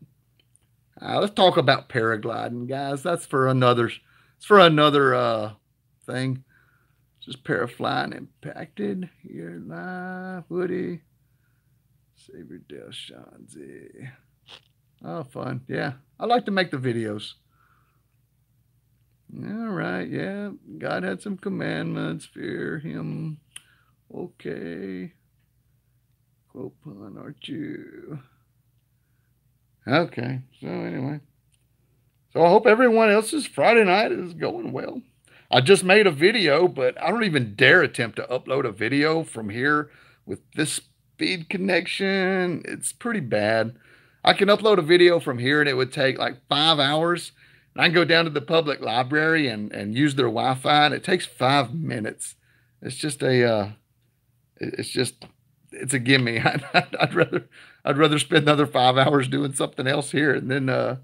A: Let's talk about paragliding, guys. That's for another. It's for another thing. Just paraflying impacted here live. Woody. Savior Dale Shanzi. Oh, fun. Yeah. I like to make the videos. All right. Yeah. God had some commandments. Fear him. Okay. Quote pun, aren't you? Okay. So anyway. So I hope everyone else's Friday night is going well. I just made a video, but I don't even dare attempt to upload a video from here with this speed connection. It's pretty bad. I can upload a video from here and it would take like 5 hours. And I can go down to the public library and use their Wi-Fi, and it takes 5 minutes. It's just a, it's a gimme. I'd rather spend another 5 hours doing something else here and then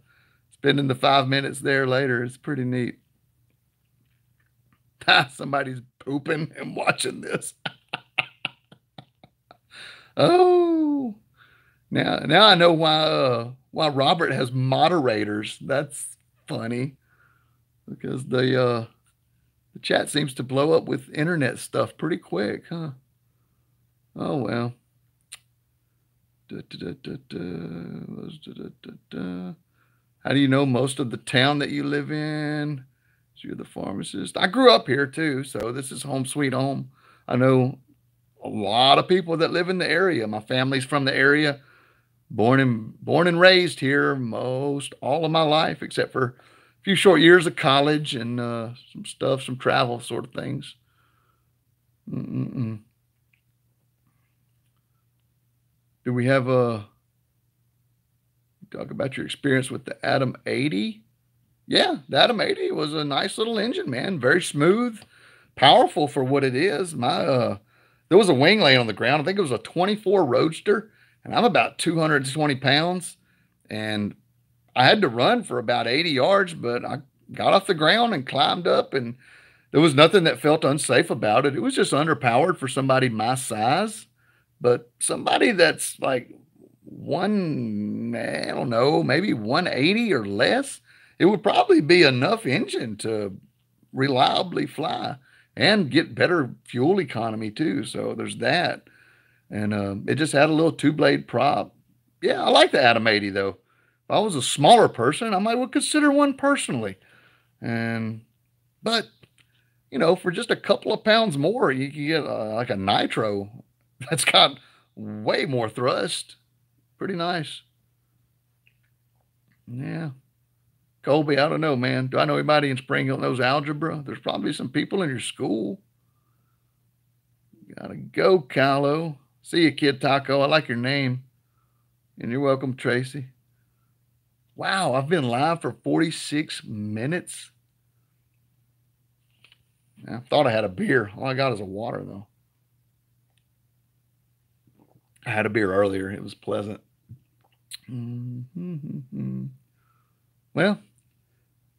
A: spending the 5 minutes there later. It's pretty neat. Somebody's pooping and watching this. Oh, now I know why Robert has moderators. That's funny because the chat seems to blow up with internet stuff pretty quick, huh? Oh well. How do you know most of the town that you live in? So you're the pharmacist. I grew up here too, so this is home sweet home. I know a lot of people that live in the area. My family's from the area. Born and raised here most all of my life, except for a few short years of college and some travel sort of things. Do we have talk about your experience with the Atom 80? Yeah, the Atom 80 was a nice little engine, man. Very smooth, powerful for what it is. There was a wing laying on the ground. I think it was a 24 Roadster, and I'm about 220 pounds. And I had to run for about 80 yards, but I got off the ground and climbed up, and there was nothing that felt unsafe about it. It was just underpowered for somebody my size, but somebody that's like I don't know, maybe 180 or less, it would probably be enough engine to reliably fly and get better fuel economy too. So there's that. And it just had a little two-blade prop. Yeah, I like the Atom 80 though. If I was a smaller person, I might would consider one personally. And but for just a couple of pounds more, you can get like a nitro that's got way more thrust. Pretty nice. Yeah. Colby, I don't know, man. Do I know anybody in Spring Hill knows algebra? There's probably some people in your school. Gotta go, Kylo. See you, Kid Taco. I like your name. And you're welcome, Tracy. Wow, I've been live for 46 minutes. I thought I had a beer. All I got is a water, though. I had a beer earlier. It was pleasant. Well,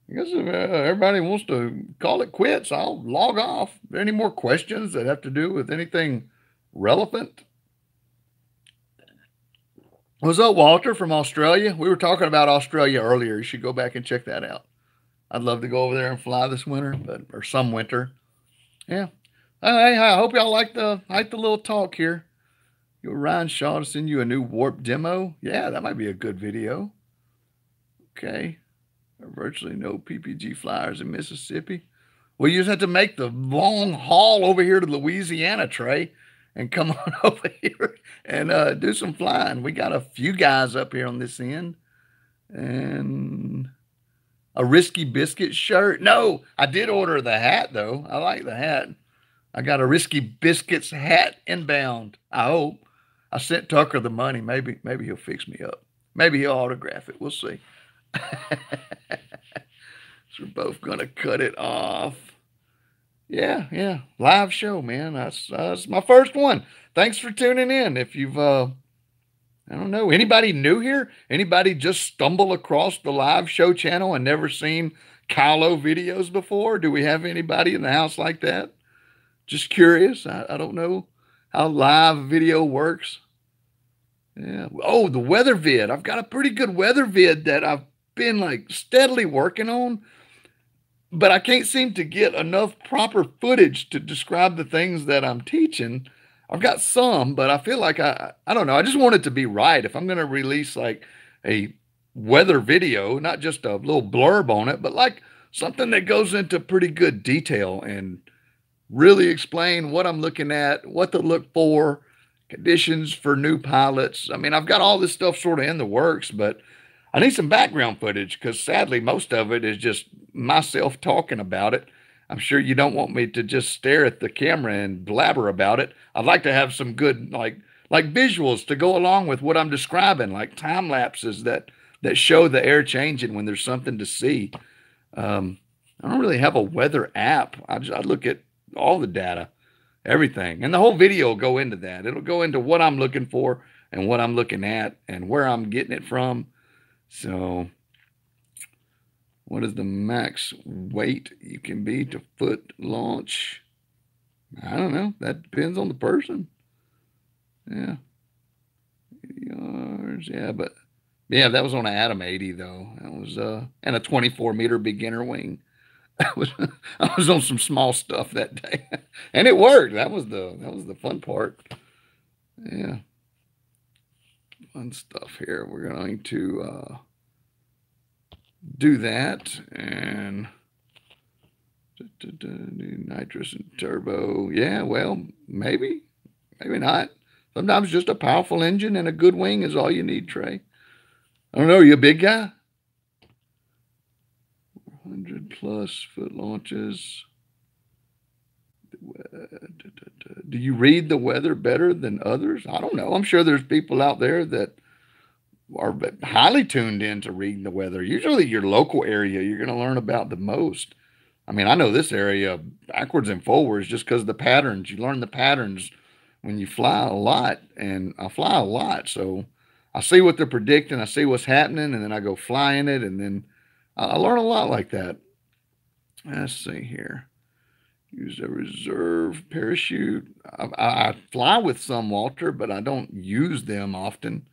A: I guess if everybody wants to call it quits, I'll log off. Are there any more questions that have to do with anything relevant? What's up, Walter from Australia? We were talking about Australia earlier. You should go back and check that out. I'd love to go over there and fly this winter, or some winter. Yeah. Hey, I hope y'all like the little talk here. Ryan Shaw to send you a new warp demo. Yeah, that might be a good video. Okay. There are virtually no PPG flyers in Mississippi. Well, you just have to make the long haul over here to Louisiana, Trey, and come on over here and do some flying. We got a few guys up here on this end. And a Risky Biscuit shirt. No, I did order the hat, though. I like the hat. I got a Risky Biscuits hat inbound. I hope. I sent Tucker the money. Maybe he'll fix me up. Maybe he'll autograph it. We'll see. So we're both gonna cut it off. Yeah. Live show, man. That's my first one. Thanks for tuning in. If you've I don't know, anybody new here? Anybody just stumble across the live show channel and never seen Kylo videos before? Do we have anybody in the house like that? Just curious. I don't know how live video works. Yeah. Oh, the weather vid. I've got a pretty good weather vid that I've been like steadily working on, but I can't seem to get enough proper footage to describe the things that I'm teaching. I've got some, but I feel like I don't know. I just want it to be right. If I'm going to release like a weather video, not just a little blurb on it, but like something that goes into pretty good detail and really explain what I'm looking at, what to look for, conditions for new pilots. I mean, I've got all this stuff sort of in the works, but I need some background footage because sadly, most of it is just myself talking about it. I'm sure you don't want me to just stare at the camera and blabber about it. I'd like to have some good like visuals to go along with what I'm describing, like time lapses that show the air changing when there's something to see. I don't really have a weather app. I look at all the data, everything, and the whole video will go into that. It'll go into what I'm looking for and what I'm looking at and where I'm getting it from. So what is the max weight you can be to foot launch? I don't know. That depends on the person. Yeah. Yards. Yeah, but yeah, that was on an Atom 80 though. That was and a 24-meter beginner wing. I was on some small stuff that day. And it worked. That was the fun part. Yeah. Fun stuff here. We're going to do that and nitrous and turbo. Yeah, well, maybe not. Sometimes just a powerful engine and a good wing is all you need, Trey. I don't know. Are you a big guy? 100 plus foot launches. Do you read the weather better than others? I don't know. I'm sure there's people out there that are highly tuned in to reading the weather. Usually your local area, you're going to learn about the most. I mean, I know this area backwards and forwards just because of the patterns. You learn the patterns when you fly a lot, and I fly a lot. So I see what they're predicting. I see what's happening, and then I go fly in it, and then I learn a lot like that. Let's see here. Use a reserve parachute. I fly with some, Walter, but I don't use them often.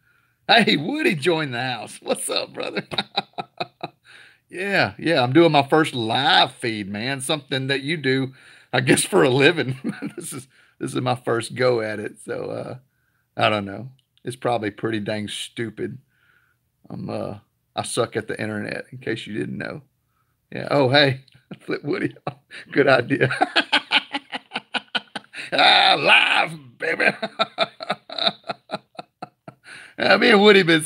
A: Hey, Woody joined the house. What's up, brother? Yeah, yeah. I'm doing my first live feed, man. Something that you do, I guess, for a living. This is my first go at it. So I don't know. It's probably pretty dang stupid. I'm I suck at the internet, in case you didn't know. Yeah. Oh, hey, flip Woody off. Good idea. Live, baby. Me and Woody been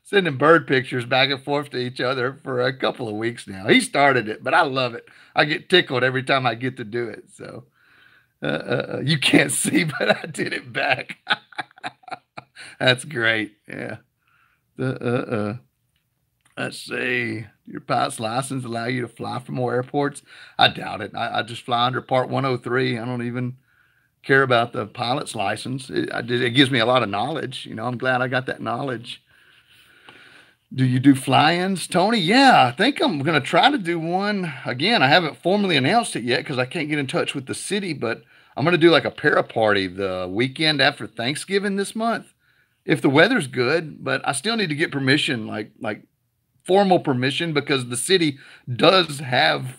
A: sending bird pictures back and forth to each other for a couple of weeks now. He started it, but I love it. I get tickled every time I get to do it. So you can't see, but I did it back. That's great. Yeah. Uh, uh, uh. Let's see. Your pilot's license allow you to fly from more airports? I doubt it. I just fly under Part 103. I don't even care about the pilot's license. It gives me a lot of knowledge. I'm glad I got that knowledge. Do you do fly-ins, Tony? Yeah, I think I'm going to try to do one. Again, I haven't formally announced it yet because I can't get in touch with the city, but I'm going to do like a para party the weekend after Thanksgiving this month. If the weather's good, but I still need to get permission, like formal permission, because the city does have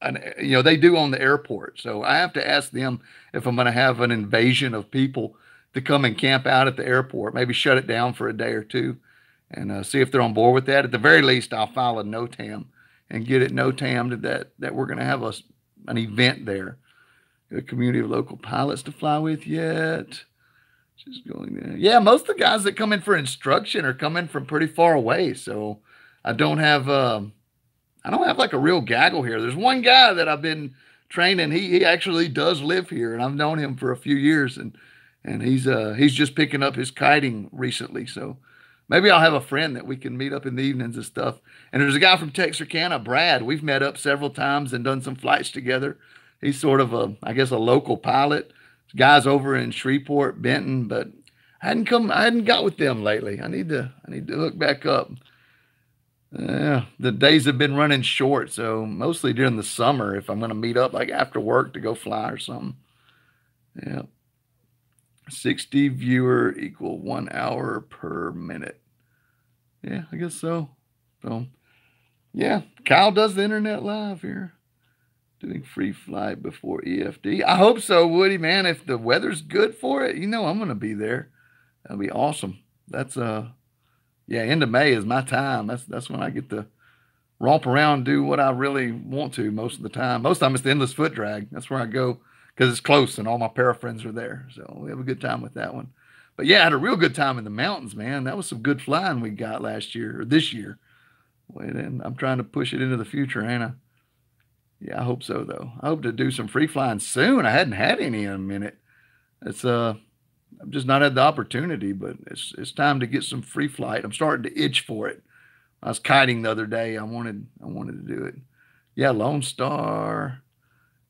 A: they do own the airport. So I have to ask them if I'm going to have an invasion of people to come and camp out at the airport, maybe shut it down for a day or two and see if they're on board with that. At the very least, I'll file a NOTAM and get it NOTAMed that we're going to have an event there. A community of local pilots to fly with yet. Just going there. Yeah, most of the guys that come in for instruction are coming from pretty far away. So I don't have like a real gaggle here. There's one guy that I've been training. He actually does live here, and I've known him for a few years, and he's just picking up his kiting recently. So maybe I'll have a friend that we can meet up in the evenings and stuff. And there's a guy from Texarkana, Brad. We've met up several times and done some flights together. He's sort of I guess a local pilot. Guys over in Shreveport, Benton, but I hadn't got with them lately. I need to hook back up. The days have been running short, so mostly during the summer, if I'm going to meet up like after work to go fly or something. Yeah. 60 viewer equal 1 hour per minute. Yeah, I guess so. So, yeah, Kyle does the internet live here. Doing free flight before EFD. I hope so, Woody, man. If the weather's good for it, I'm going to be there. That'll be awesome. That's end of May is my time. That's when I get to romp around and do what I really want to most of the time. Most of the time it's the endless foot drag. That's where I go because it's close and all my para friends are there. So we have a good time with that one. But yeah, I had a real good time in the mountains, man. That was some good flying we got last year or this year. And I'm trying to push it into the future, ain't I? Yeah, I hope so though. I hope to do some free flying soon. I hadn't had any in a minute. I've just not had the opportunity, but it's time to get some free flight. I'm starting to itch for it. I was kiting the other day. I wanted to do it. Yeah, Lone Star.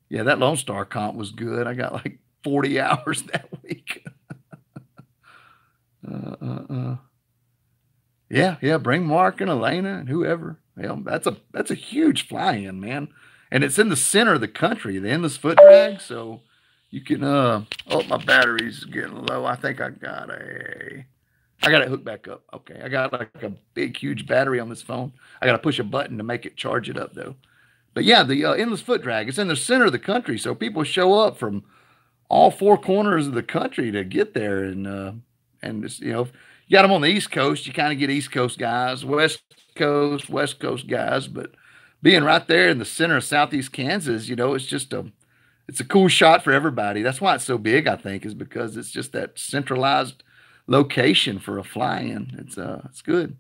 A: Yeah, that Lone Star comp was good. I got like 40 hours that week. Yeah. Bring Mark and Elena and whoever. Yeah, that's a huge fly-in, man. And it's in the center of the country, the endless foot drag. So you can oh, my battery's getting low. I think I got it hooked back up. Okay. I got like a big, huge battery on this phone. I got to push a button to make it charge it up though. But yeah, the endless foot drag, it's in the center of the country. So people show up from all four corners of the country to get there. And it's, if you got them on the East Coast, you kind of get East Coast guys, West Coast guys, but being right there in the center of Southeast Kansas, it's a cool shot for everybody. That's why it's so big, I think, is because it's just that centralized location for a fly-in. It's good.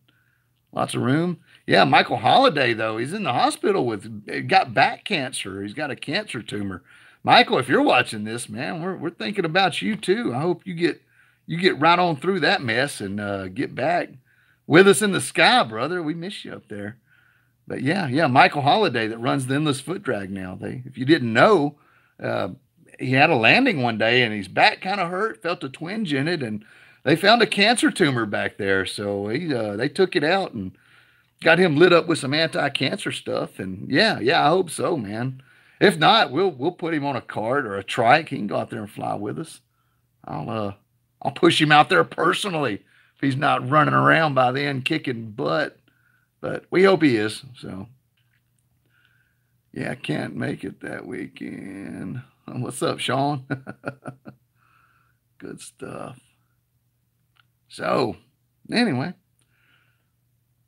A: Lots of room. Yeah, Michael Holiday, though, he's in the hospital got back cancer. He's got a cancer tumor. Michael, if you're watching this, man, we're thinking about you too. I hope you get right on through that mess and get back with us in the sky, brother. We miss you up there. But yeah, Michael Holiday that runs the endless foot drag now. If you didn't know, he had a landing one day and his back kind of hurt, felt a twinge in it, and they found a cancer tumor back there. So they took it out and got him lit up with some anti-cancer stuff. And yeah, I hope so, man. If not, we'll put him on a cart or a trike. He can go out there and fly with us. I'll push him out there personally. If he's not running around by then kicking butt. But we hope he is. So, yeah, I can't make it that weekend. What's up, Sean? Good stuff. So, anyway,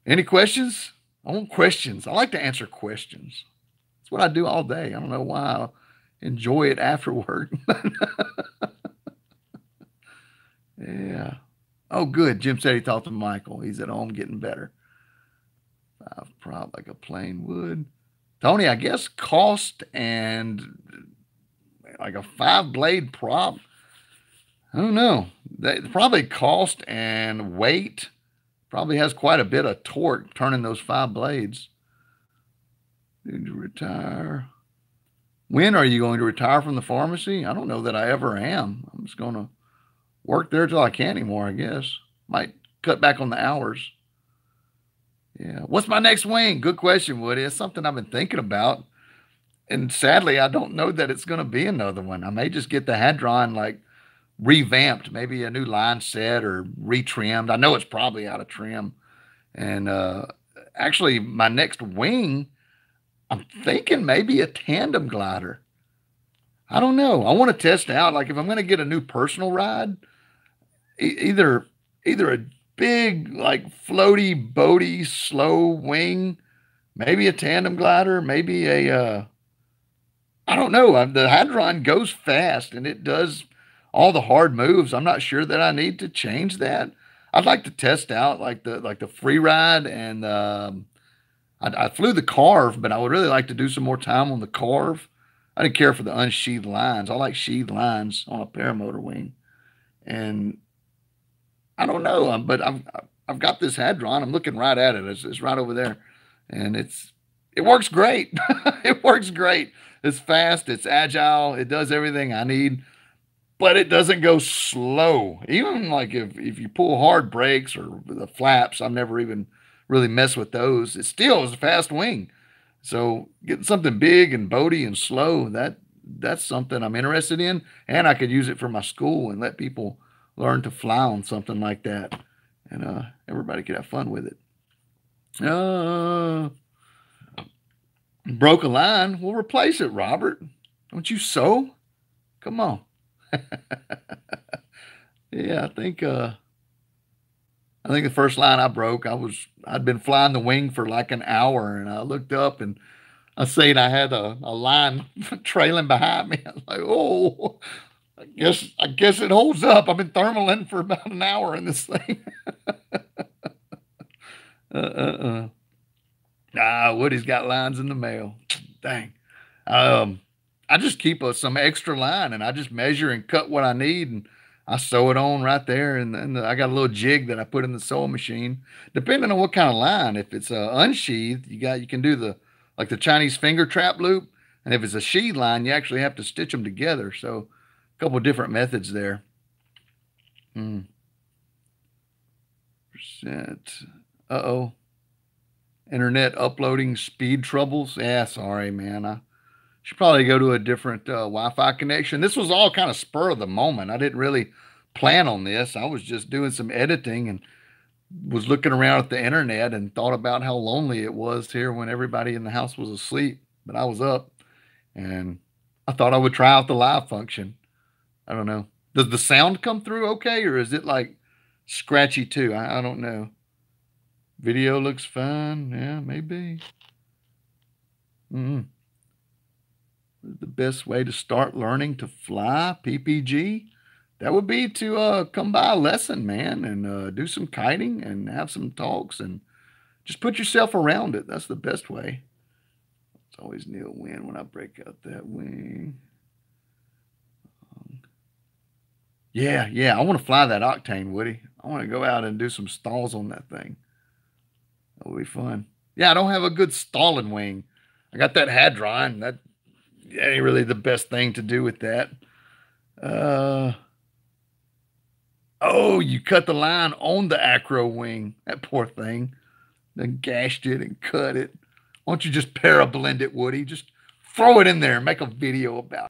A: any questions? I want questions. I like to answer questions. That's what I do all day. I don't know why I enjoy it afterward. Yeah. Oh, good. Jim said he talked to Michael. He's at home getting better. 5 prop like a plain wood. Tony, I guess cost and like a 5-blade prop. I don't know. They probably cost and weight. Probably has quite a bit of torque turning those 5 blades. Need to retire. When are you going to retire from the pharmacy? I don't know that I ever am. I'm just going to work there till I can't anymore, I guess. Might cut back on the hours. Yeah. What's my next wing? Good question, Woody. It's something I've been thinking about. And sadly, I don't know that it's going to be another one. I may just get the Hadron like revamped, maybe a new line set or retrimmed. I know it's probably out of trim. And actually, my next wing, I'm thinking maybe a tandem glider. I don't know. I want to test out, like if I'm going to get a new personal ride, either a big, like floaty, boaty, slow wing, maybe a tandem glider, maybe a, I don't know. The Hadron goes fast and it does all the hard moves. I'm not sure that I need to change that. I'd like to test out like the free ride and I flew the Carve, but I would really like to do some more time on the Carve. I didn't care for the unsheathed lines. I like sheathed lines on a paramotor wing, and I don't know, but I've got this Hadron. I'm looking right at it. It's right over there, and it works great. It works great. It's fast. It's agile. It does everything I need, but it doesn't go slow. Even like if you pull hard brakes or the flaps, I've never even really messed with those. It still is a fast wing. So getting something big and boaty and slow, that's something I'm interested in, and I could use it for my school and let people learn to fly on something like that, and everybody could have fun with it. Broke a line. We'll replace it, Robert. Don't you sew? Come on. Yeah, I think the first line I broke, I'd been flying the wing for like an hour, and I looked up and I seen I had a line trailing behind me. I was like, oh, I guess it holds up. I've been thermaling for about an hour in this thing. Woody's got lines in the mail. Dang. I just keep some extra line and I just measure and cut what I need and I sew it on right there. And I got a little jig that I put in the sewing machine. Depending on what kind of line, if it's unsheathed, you can do the Chinese finger trap loop. And if it's a sheath line, you actually have to stitch them together. So a couple of different methods there. Percent. Uh-oh. Internet uploading speed troubles. Yeah, sorry, man. I should probably go to a different Wi-Fi connection. This was all kind of spur of the moment. I didn't really plan on this. I was just doing some editing and was looking around at the internet and thought about how lonely it was here when everybody in the house was asleep. But I was up and I thought I would try out the live function. I don't know. Does the sound come through okay, or is it like scratchy too? I don't know. Video looks fine. Yeah, maybe. The best way to start learning to fly, PPG, that would be to come by a lesson, man, and do some kiting and have some talks and just put yourself around it. That's the best way. It's always near a win when I break out that wing. Yeah, I want to fly that Octane, Woody. I want to go out and do some stalls on that thing. That would be fun. Yeah, I don't have a good stalling wing. I got that Hadron. That ain't really the best thing to do with that. Oh, you cut the line on the acro wing. That poor thing. Then gashed it and cut it. Why don't you just para blend it, Woody? Just throw it in there and make a video about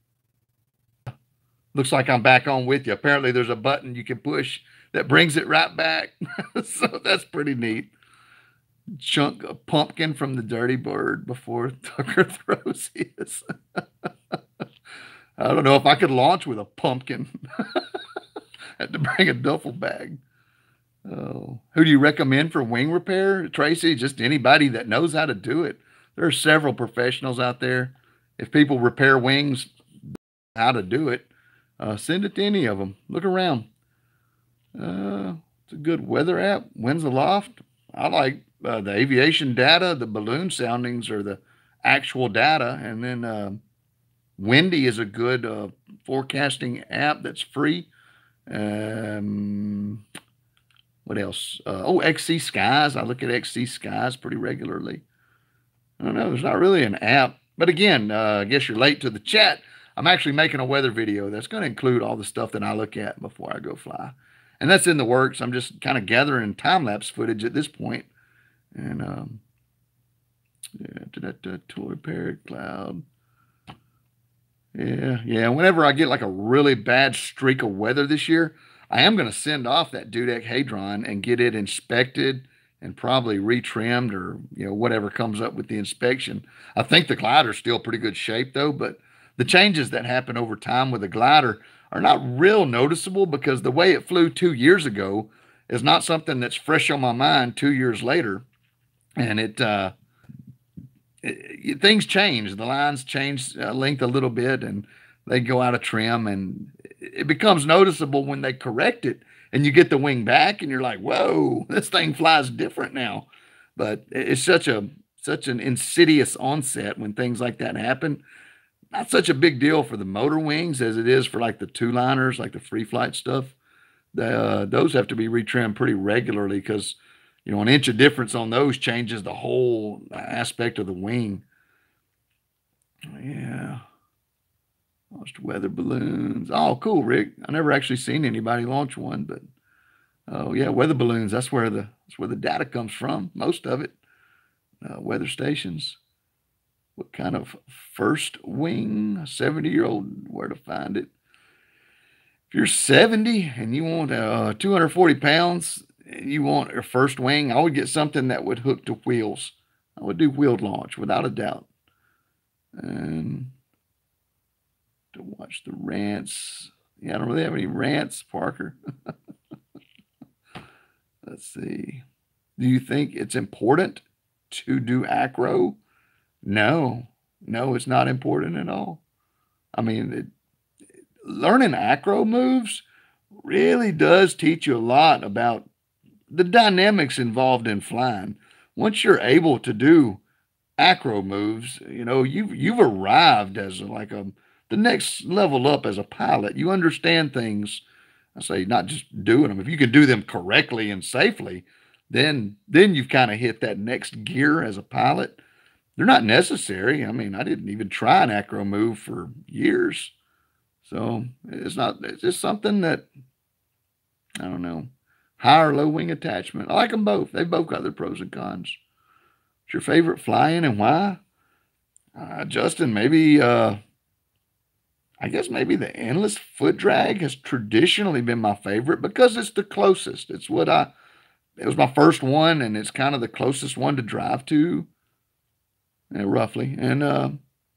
A: it. Looks like I'm back on with you. Apparently there's a button you can push that brings it right back. So that's pretty neat. Chunk of pumpkin from the dirty bird before Tucker throws his. I don't know if I could launch with a pumpkin. Had to bring a duffel bag. Oh, who do you recommend for wing repair, Tracy? Just anybody that knows how to do it. There are several professionals out there. If people repair wings, how to do it, send it to any of them. Look around. It's a good weather app. Winds Aloft. I like the aviation data. The balloon soundings are the actual data. And then Windy is a good forecasting app that's free. What else? XC Skies. I look at XC Skies pretty regularly. I don't know. There's not really an app. But again, I guess you're late to the chat. I'm actually making a weather video that's going to include all the stuff that I look at before I go fly. And that's in the works. I'm just kind of gathering time-lapse footage at this point. And tool repair cloud. Yeah. Whenever I get like a really bad streak of weather this year, I am going to send off that Dudek Hadron and get it inspected and probably retrimmed or, whatever comes up with the inspection. I think the glider's still pretty good shape though, but the changes that happen over time with the glider are not real noticeable because the way it flew 2 years ago is not something that's fresh on my mind 2 years later. And things change. The lines change length a little bit and they go out of trim, and it becomes noticeable when they correct it and you get the wing back and you're like, whoa, this thing flies different now. But it's such an insidious onset when things like that happen. Not such a big deal for the motor wings as it is for like the two-liners, like the free flight stuff. Those have to be retrimmed pretty regularly because, an inch of difference on those changes the whole aspect of the wing. Yeah. Launched weather balloons. Oh, cool, Rick. I never actually seen anybody launch one, but oh yeah, weather balloons. That's where the data comes from. Most of it. Weather stations. What kind of first wing? 70-year-old, where to find it? If you're 70 and you want 240 pounds and you want your first wing, I would get something that would hook to wheels. I would do wheeled launch without a doubt. And to watch the rants. Yeah, I don't really have any rants, Parker. Let's see. Do you think it's important to do acro? No, it's not important at all. I mean, learning acro moves really does teach you a lot about the dynamics involved in flying. Once you're able to do acro moves, you've arrived as the next level up as a pilot. You understand things. I say not just doing them. If you can do them correctly and safely, then you've kind of hit that next gear as a pilot. They're not necessary. I mean, I didn't even try an acro move for years. So it's just something that, I don't know, high or low wing attachment. I like them both. They both got their pros and cons. What's your favorite fly-in and why? Justin, maybe, I guess maybe the endless foot drag has traditionally been my favorite because it's the closest. It was my first one, and it's kind of the closest one to drive to. Roughly. And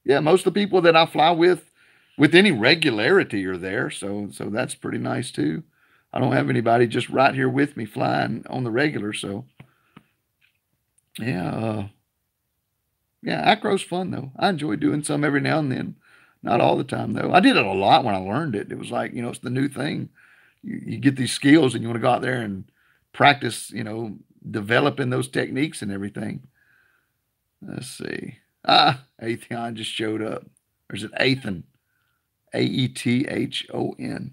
A: most of the people that I fly with any regularity are there. So that's pretty nice too. I don't have anybody just right here with me flying on the regular. So acro's fun though. I enjoy doing some every now and then. Not all the time though. I did it a lot when I learned it. It was like, it's the new thing. You get these skills and you want to go out there and practice, developing those techniques and everything. Let's see. Aethon just showed up. Or is it Aethon? Aethon.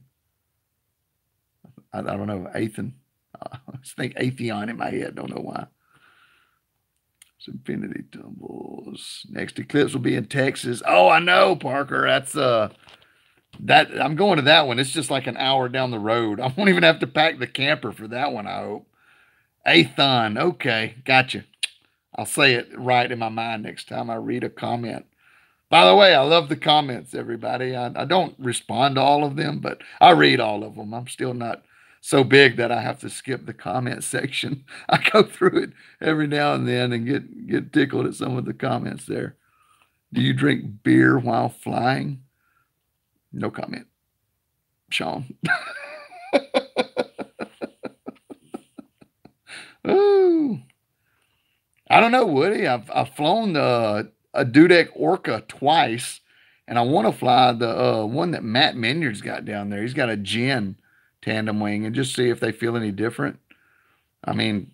A: I don't know. Aethon. I just think Aethon in my head. Don't know why. It's Infinity Tumbles. Next eclipse will be in Texas. Oh, I know, Parker. That's that I'm going to that one. It's just like an hour down the road. I won't even have to pack the camper for that one, I hope. Aethon. Okay, gotcha. I'll say it right in my mind next time I read a comment. By the way, I love the comments, everybody. I don't respond to all of them, but I read all of them. I'm still not so big that I have to skip the comment section. I go through it every now and then and get tickled at some of the comments there. Do you drink beer while flying? No comment, Sean. Ooh. I don't know, Woody. I've flown a Dudek Orca twice, and I want to fly the one that Matt Minyard's got down there. He's got a Gin tandem wing, and just see if they feel any different. I mean,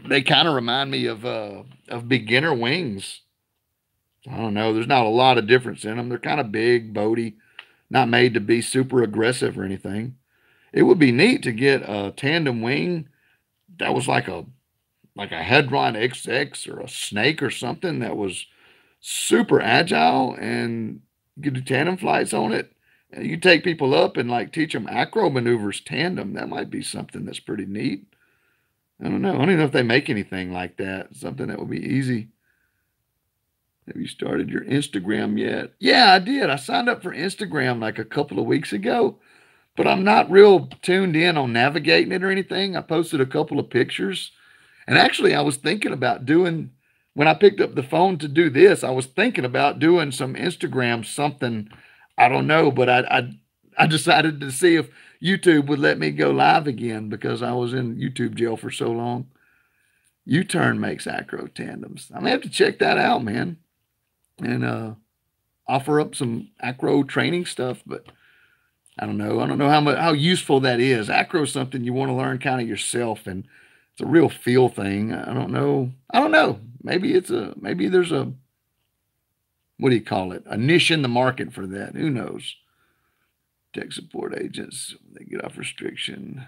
A: they kind of remind me of beginner wings. I don't know. There's not a lot of difference in them. They're kind of big, boaty, not made to be super aggressive or anything. It would be neat to get a tandem wing that was like a Hedron XX or a Snake or something that was super agile and you do tandem flights on it. And you take people up and like teach them acro maneuvers tandem. That might be something that's pretty neat. I don't know. I don't even know if they make anything like that. Something that would be easy. Have you started your Instagram yet? Yeah, I did. I signed up for Instagram like a couple of weeks ago, but I'm not real tuned in on navigating it or anything. I posted a couple of pictures. And actually, I was thinking about doing, when I picked up the phone to do this, I was thinking about doing some Instagram something. I don't know, but I decided to see if YouTube would let me go live again because I was in YouTube jail for so long. U-Turn makes acro tandems. I'm gonna have to check that out, man, and offer up some acro training stuff. But I don't know. I don't know how useful that is. Acro is something you want to learn kind of yourself, and it's a real feel thing. I don't know. I don't know. Maybe there's a, what do you call it? A niche in the market for that. Who knows? Tech support agents, they get off restriction,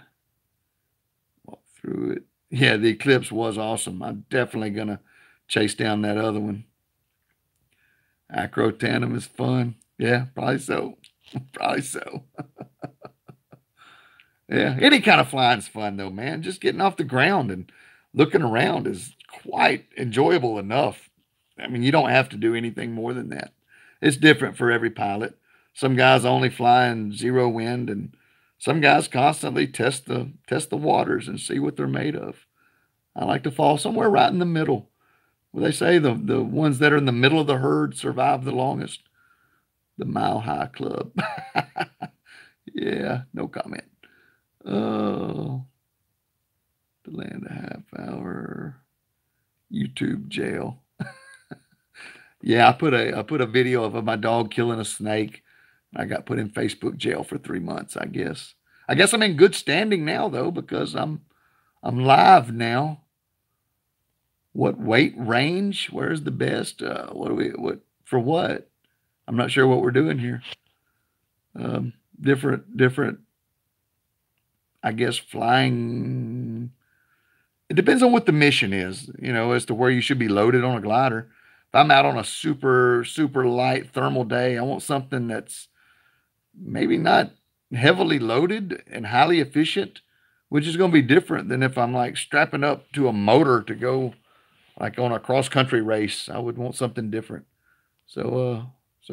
A: walk through it. Yeah, the Eclipse was awesome. I'm definitely gonna chase down that other one. Acro tandem is fun. Yeah, probably so. Probably so. Yeah, any kind of flying is fun though, man. Just getting off the ground and looking around is quite enjoyable enough. I mean, you don't have to do anything more than that. It's different for every pilot. Some guys only fly in zero wind, and some guys constantly test the waters and see what they're made of. I like to fall somewhere right in the middle. Well, they say the ones that are in the middle of the herd survive the longest. The Mile High Club. Yeah, no comment. Oh, the land a half hour YouTube jail. Yeah, I put a video of my dog killing a snake. I got put in Facebook jail for 3 months, I guess. I guess I'm in good standing now though, because I'm live now. What weight range? Where's the best? What for what? I'm not sure what we're doing here. Different, I guess, flying. It depends on what the mission is, as to where you should be loaded on a glider. If I'm out on a super light thermal day, I want something that's maybe not heavily loaded and highly efficient, which is going to be different than if I'm like strapping up to a motor to go like on a cross country race. I would want something different. So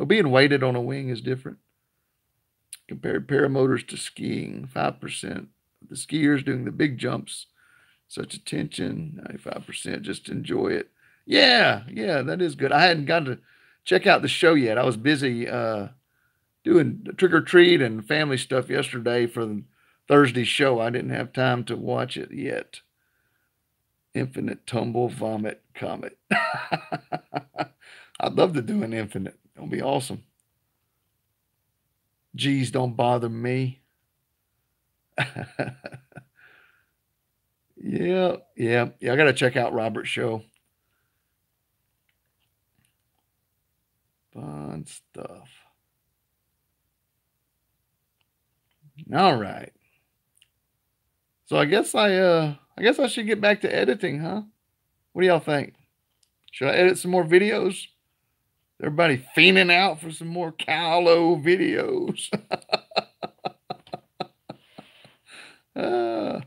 A: being weighted on a wing is different. Compared paramotors to skiing, 5%. The skiers doing the big jumps, such attention, 95% just enjoy it. Yeah, that is good. I hadn't gotten to check out the show yet. I was busy doing trick or treat and family stuff yesterday for the Thursday show. I didn't have time to watch it yet. Infinite tumble vomit comet. I'd love to do an infinite. It'll be awesome. Geez, don't bother me. Yeah. I got to check out Robert's show. Fun stuff. All right. So I guess I should get back to editing, huh? What do y'all think? Should I edit some more videos? Everybody fiending out for some more Callow videos. uh,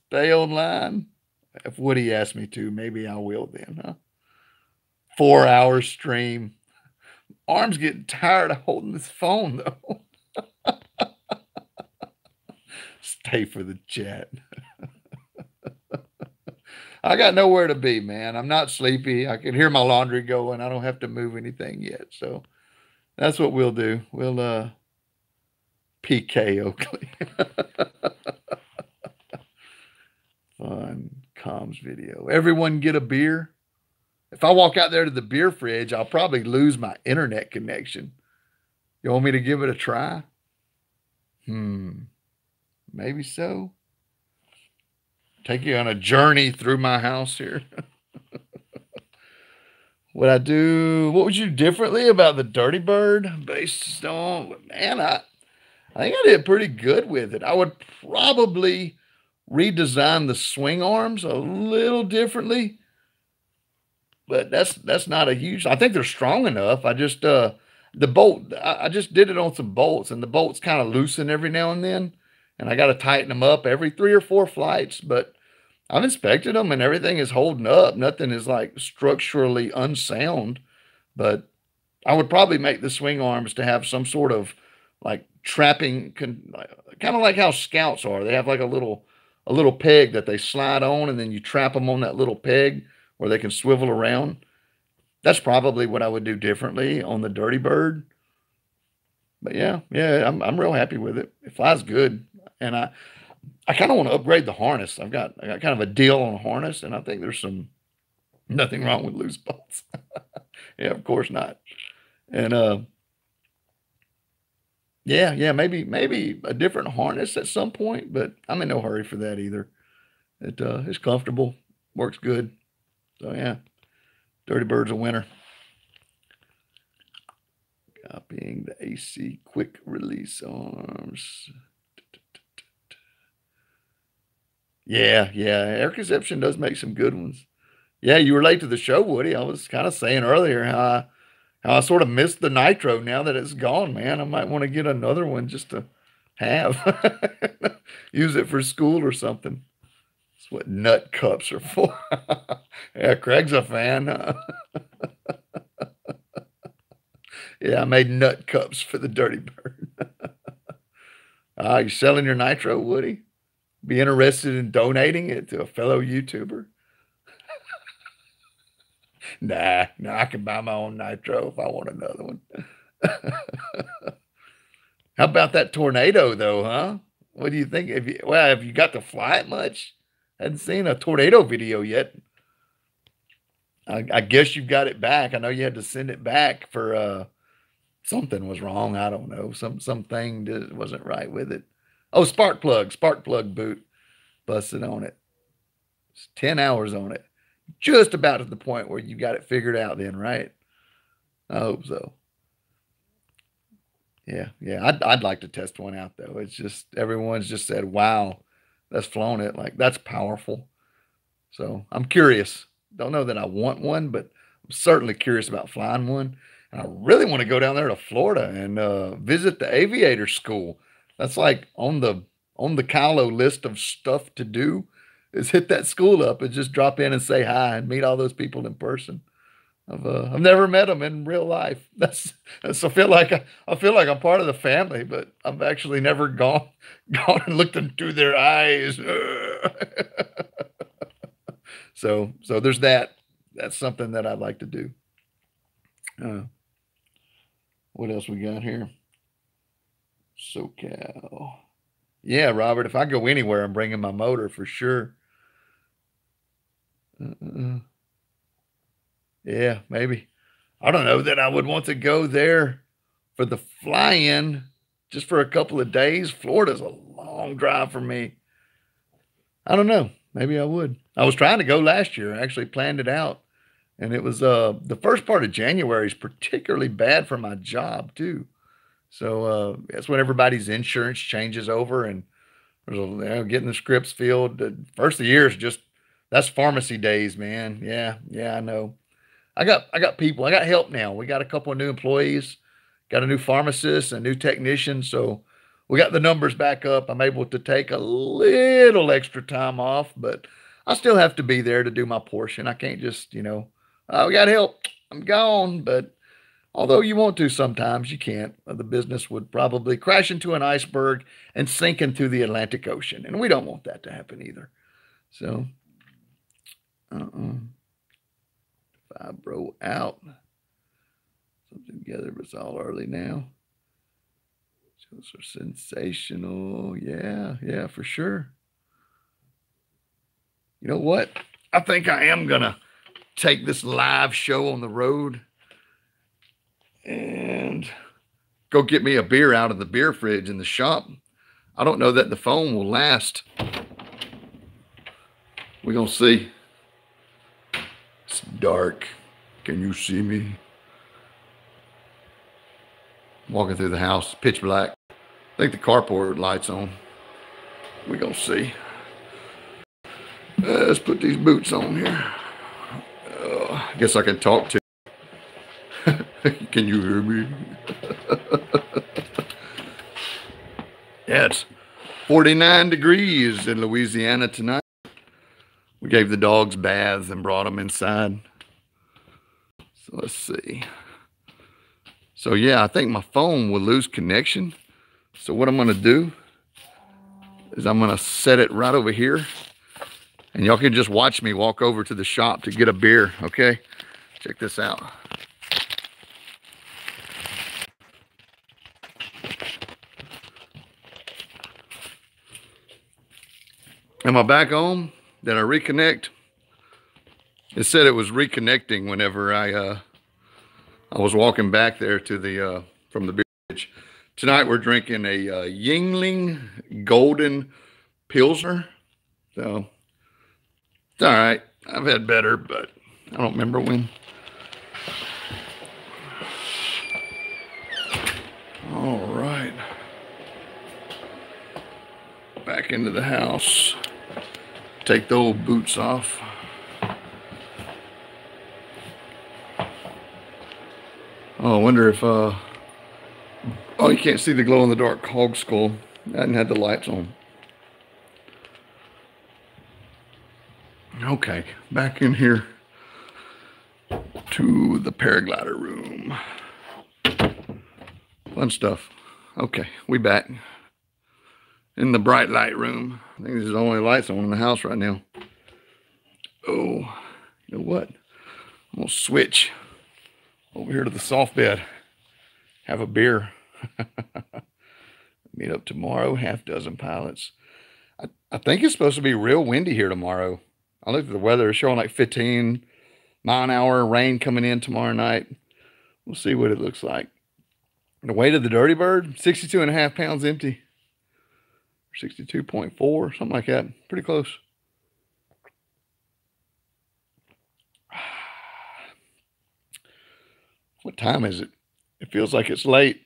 A: Stay online. If Woody asked me to, maybe I will then, huh? 4 hour stream. Arms getting tired of holding this phone though. Stay for the chat. I got nowhere to be, man. I'm not sleepy. I can hear my laundry going. I don't have to move anything yet. So that's what we'll do. We'll PK Oakley. Fun comms video. Everyone get a beer. If I walk out there to the beer fridge, I'll probably lose my internet connection. You want me to give it a try? Maybe so. Take you on a journey through my house here. What would you do differently about the Dirty Bird? Based on, man, I think I did pretty good with it. I would probably redesign the swing arms a little differently, but that's not a huge. I think they're strong enough. I just the bolt. I just did it on some bolts, and the bolts kind of loosen every now and then, and I got to tighten them up every 3 or 4 flights. But I've inspected them, and everything is holding up. Nothing is like structurally unsound. But I would probably make the swing arms to have some sort of like trapping, kind of like how scouts are. They have like a little peg that they slide on, and then you trap them on that little peg where they can swivel around. That's probably what I would do differently on the Dirty Bird. But yeah, I'm real happy with it. It flies good, and I kind of want to upgrade the harness. I got kind of a deal on a harness, and I think there's nothing wrong with loose bolts. Yeah, of course not. And yeah, maybe a different harness at some point, but I'm in no hurry for that either. It's comfortable, works good. So yeah, Dirty Bird's a winner. Copying the AC quick release arms. Yeah, air conception does make some good ones. Yeah, you were late to the show, Woody. I was kind of saying earlier how I sort of missed the nitro now that it's gone, man. I might want to get another one just to have. Use it for school or something. That's what nut cups are for. Yeah, Craig's a fan. Yeah, I made nut cups for the Dirty Bird. You selling your nitro, Woody? Be interested in donating it to a fellow YouTuber? Nah, I can buy my own nitro if I want another one. How about that tornado, though, huh? What do you think? Have you got to fly it much? Hadn't seen a tornado video yet. I guess you've got it back. I know you had to send it back for something was wrong. I don't know. Something that wasn't right with it. Oh, spark plug boot busted on it. It's 10 hours on it. Just about at the point where you got it figured out then, right? I hope so. Yeah. I'd like to test one out though. It's just everyone's just said, "Wow, that's flown it." Like that's powerful. So I'm curious. Don't know that I want one, but I'm certainly curious about flying one. And I really want to go down there to Florida and visit the aviator school. That's like on the Kylo list of stuff to do is hit that school up and just drop in and say hi and meet all those people in person. I've never met them in real life. I feel like I'm part of the family, but I've actually never gone and looked into their eyes. So there's that. That's something that I'd like to do. What else we got here? SoCal. Yeah, Robert, if I go anywhere, I'm bringing my motor for sure. Yeah, maybe. I don't know that I would want to go there for the fly-in just for a couple of days. Florida's a long drive for me. I don't know. Maybe I would. I was trying to go last year. I actually planned it out. And it was the first part of January is particularly bad for my job too. So that's when everybody's insurance changes over and there's getting the scripts filled. The first of the year is just that's pharmacy days, man. Yeah, I know. I got people. I got help now. We got a couple of new employees, got a new pharmacist, a new technician. So we got the numbers back up. I'm able to take a little extra time off, but I still have to be there to do my portion. I can't just, oh, we got help. I'm gone. But Although you want to sometimes, you can't. The business would probably crash into an iceberg and sink into the Atlantic Ocean. And we don't want that to happen either. So, Fibro out. Something together, but it's all early now. Shows are sensational. Yeah, for sure. You know what? I think I am going to take this live show on the road and go get me a beer out of the beer fridge in the shop. I don't know that the phone will last. We're going to see. It's dark. Can you see me? Walking through the house, pitch black. I think the carport light's on. We're going to see. Let's put these boots on here. I guess I can talk to you. Can you hear me? Yeah, it's 49 degrees in Louisiana tonight. We gave the dogs baths and brought them inside. So let's see. So yeah, I think my phone will lose connection. So what I'm going to do is I'm going to set it right over here. And y'all can just watch me walk over to the shop to get a beer, okay? Check this out. Am I back on? Did I reconnect? It said it was reconnecting whenever I was walking back there to the from the beach. Tonight we're drinking a Yingling Golden Pilsner. So it's all right. I've had better, but I don't remember when. All right. Back into the house. Take the old boots off. Oh, I wonder if, oh, you can't see the glow-in-the-dark hog skull. I hadn't had the lights on. Okay, back in here to the paraglider room. Fun stuff. Okay, we back in the bright light room. I think this is the only lights on in the house right now. Oh, you know what? I'm gonna switch over here to the soft bed. Have a beer. Meet up tomorrow, half dozen pilots. I think it's supposed to be real windy here tomorrow. I looked at the weather, it's showing like 15-mile-an-hour rain coming in tomorrow night. We'll see what it looks like. The weight of the Dirty Bird, 62.5 pounds empty. 62.4, something like that. Pretty close. What time is it? It feels like it's late.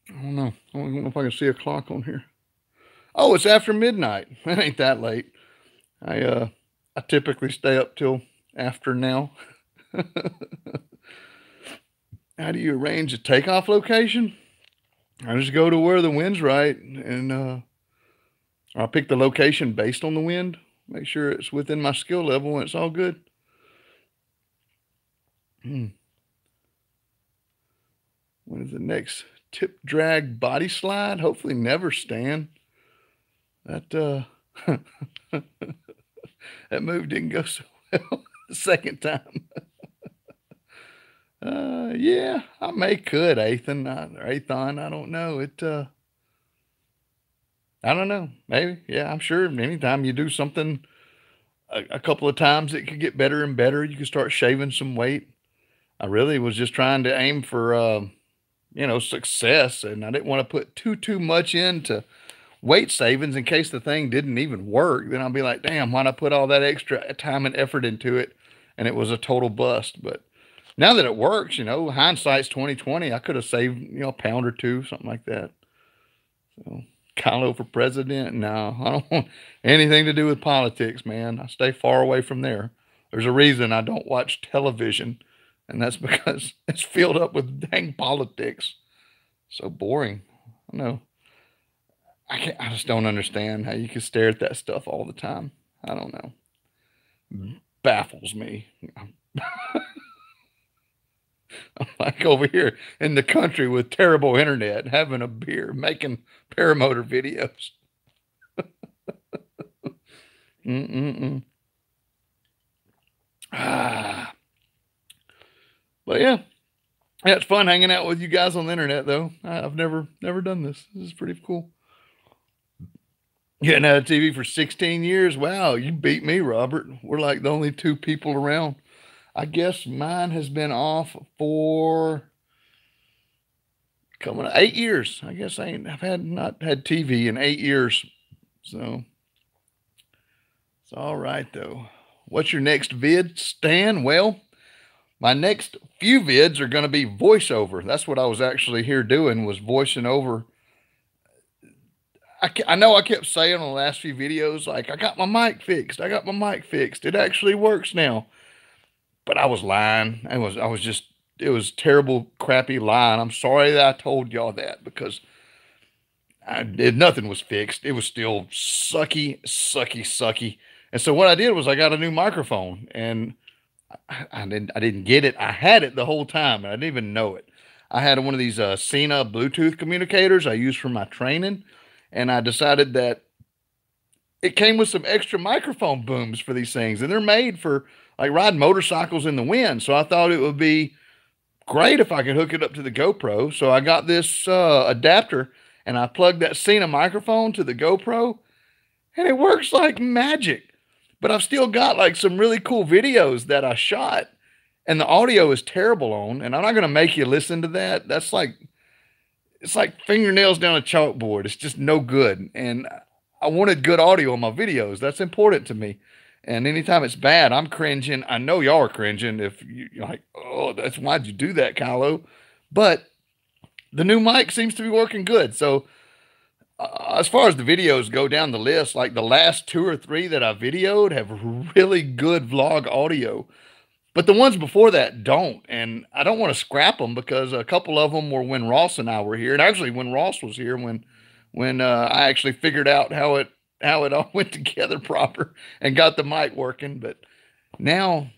A: I don't know. I don't know if I can see a clock on here. Oh, it's after midnight. It ain't that late. I typically stay up till after now. How do you arrange a takeoff location? I just go to where the wind's right, and I'll pick the location based on the wind. Make sure it's within my skill level, and it's all good. When is the next tip drag body slide? Hopefully never, Stan. That that move didn't go so well the second time. Yeah, I could, Ethan, or Athon. I don't know. I don't know. Maybe. Yeah, I'm sure anytime you do something a couple of times, it could get better and better. You can start shaving some weight. I really was just trying to aim for, success, and I didn't want to put too much into weight savings in case the thing didn't even work. Then I'll be like, damn, why'd I put all that extra time and effort into it? And it was a total bust. But now that it works, hindsight's 2020. I could have saved, a pound or two, something like that. So Kylo for president? No, I don't want anything to do with politics, man. I stay far away from there. There's a reason I don't watch television, and that's because it's filled up with dang politics. So boring. I know. I just don't understand how you can stare at that stuff all the time. I don't know. Baffles me. I'm like over here in the country with terrible internet, having a beer, making paramotor videos. Mm-mm-mm. Ah, but yeah, it's fun hanging out with you guys on the internet, though. I've never done this. This is pretty cool. Getting out of TV for 16 years. Wow, you beat me, Robert. We're like the only two people around. I guess mine has been off for coming 8 years. I guess I've not had TV in 8 years. So it's all right though. What's your next vid, Stan? Well, my next few vids are going to be voiceover. That's what I was actually here doing, was voicing over. I know I kept saying on the last few videos, like, I got my mic fixed. I got my mic fixed. It actually works now. But I was lying. It was terrible, crappy lying. I'm sorry that I told y'all that, because nothing was fixed. It was still sucky, sucky, sucky. And so what I did was I got a new microphone, and I didn't get it. I had it the whole time, and I didn't even know it. I had one of these Cena Bluetooth communicators I use for my training, and I decided that it came with some extra microphone booms for these things, and they're made for like riding motorcycles in the wind. So I thought it would be great if I could hook it up to the GoPro. So I got this adapter, and I plugged that Cena microphone to the GoPro, and it works like magic. But I've still got like some really cool videos that I shot, and the audio is terrible on, and I'm not going to make you listen to that. That's like, it's like fingernails down a chalkboard. It's just no good. And I wanted good audio on my videos. That's important to me. And anytime it's bad, I'm cringing. I know y'all are cringing if you're like, oh, why'd you do that, Kylo? But the new mic seems to be working good. So as far as the videos go down the list, like the last 2 or 3 that I videoed have really good vlog audio. But the ones before that don't. And I don't want to scrap them, because a couple of them were when Ross and I were here. And actually when Ross was here, when I actually figured out how it all went together proper and got the mic working. But now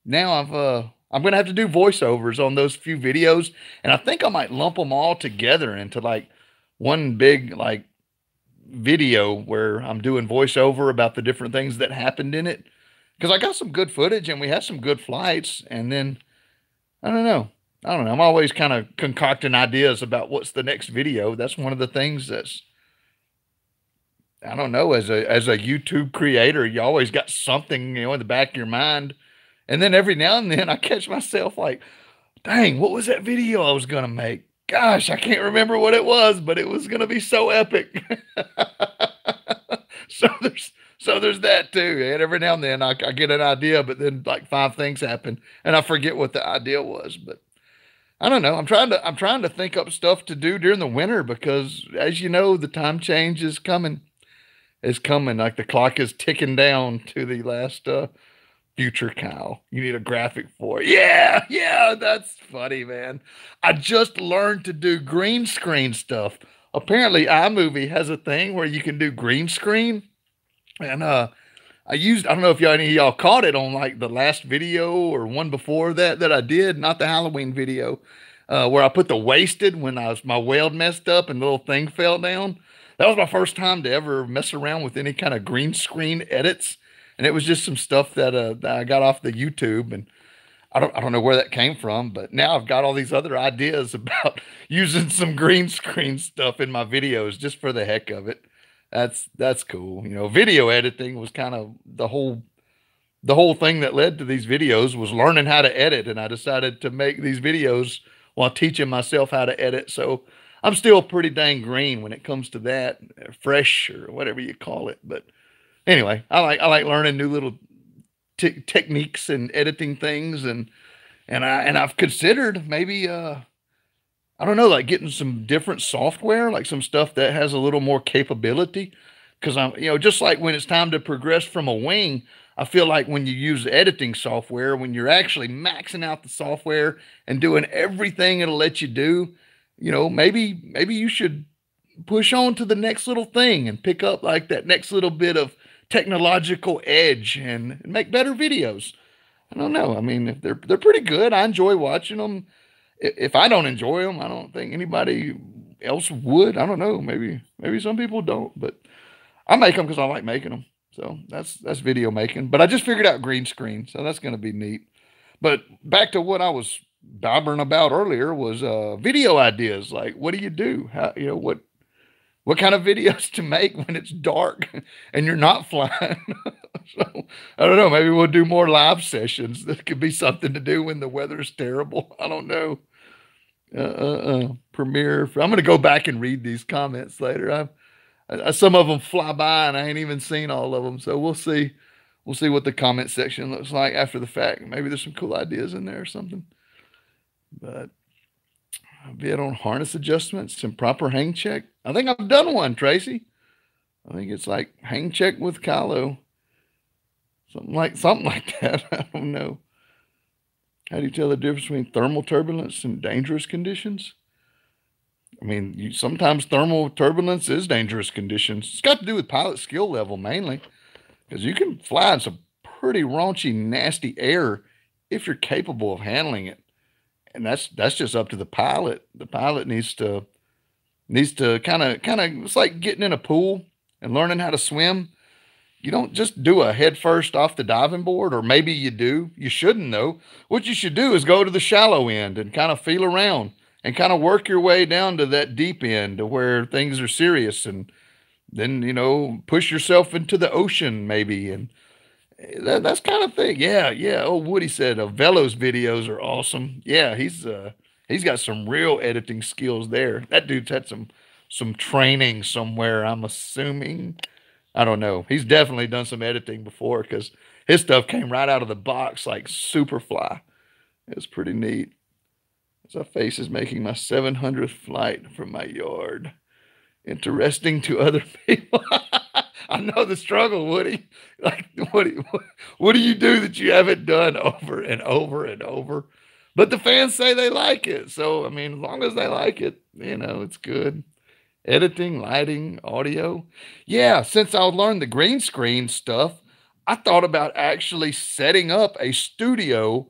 A: I'm going to have to do voiceovers on those few videos. And I think I might lump them all together into like one big like video where I'm doing voiceover about the different things that happened in it. Because I got some good footage, and we had some good flights. And then, I don't know. I'm always kind of concocting ideas about what's the next video. That's one of the things that's, I don't know, as a YouTube creator, you always got something, in the back of your mind. And then every now and then I catch myself like, dang, what was that video I was going to make? Gosh, I can't remember what it was, but it was going to be so epic. So there's that too. And every now and then I get an idea, but then like 5 things happen and I forget what the idea was. But I don't know. I'm trying to think up stuff to do during the winter, because as you know, the time change is coming. It's coming. Like the clock is ticking down to the last future, Kyle. You need a graphic for it. Yeah, that's funny, man. I just learned to do green screen stuff. Apparently iMovie has a thing where you can do green screen. And I don't know if any of y'all caught it on like the last video or one before that I did, not the Halloween video, where I put the wasted when my weld messed up and the little thing fell down. That was my first time to ever mess around with any kind of green screen edits. And it was just some stuff that I got off the YouTube, and I don't know where that came from, but now I've got all these other ideas about using some green screen stuff in my videos just for the heck of it. That's cool. Video editing was kind of the whole thing that led to these videos, was learning how to edit. And I decided to make these videos while teaching myself how to edit. So I'm still pretty dang green when it comes to that, fresh or whatever you call it. But anyway, I like learning new little techniques and editing things. And I've considered maybe, I don't know, like getting some different software, like some stuff that has a little more capability. Because I'm, just like when it's time to progress from a wing, I feel like when you use editing software, when you're actually maxing out the software and doing everything it'll let you do, maybe you should push on to the next little thing and pick up like that next little bit of technological edge and make better videos. I don't know. I mean, they're pretty good. I enjoy watching them. if I don't enjoy them, I don't think anybody else would. I don't know. Maybe some people don't, but I make them because I like making them. So that's video making. But I just figured out green screen, so that's going to be neat. But back to what I was babbling about earlier was video ideas. Like, what do you do? How, what kind of videos to make when it's dark and you're not flying? So I don't know. Maybe we'll do more live sessions. That could be something to do when the weather's terrible. I don't know. Premiere. I'm going to go back and read these comments later. Some of them fly by and I ain't even seen all of them. So we'll see. We'll see what the comment section looks like after the fact. Maybe there's some cool ideas in there or something. But a bit on harness adjustments and proper hang check. I think I've done one, Tracy. I think it's like hang check with Kylo. Something like that. I don't know. How do you tell the difference between thermal turbulence and dangerous conditions? I mean, sometimes thermal turbulence is dangerous conditions. It's got to do with pilot skill level mainly, because you can fly in some pretty raunchy, nasty air if you're capable of handling it. And that's just up to the pilot. The pilot needs to kind of it's like getting in a pool and learning how to swim. You don't just do a head first off the diving board, or maybe you do. You shouldn't though. What you should do is go to the shallow end and kind of feel around and kind of work your way down to that deep end to where things are serious, and then push yourself into the ocean maybe, and that's kind of thing. Yeah. Oh, Woody said Velo's videos are awesome. Yeah, he's got some real editing skills there. That dude's had some training somewhere, I'm assuming. I don't know. He's definitely done some editing before, because his stuff came right out of the box like Superfly. It was pretty neat. As I face is making my 700th flight from my yard. Interesting to other people. I know the struggle, Woody. Like, what do you do that you haven't done over and over and over? But the fans say they like it. So, I mean, as long as they like it, it's good. Editing, lighting, audio. Yeah, since I learned the green screen stuff, I thought about actually setting up a studio,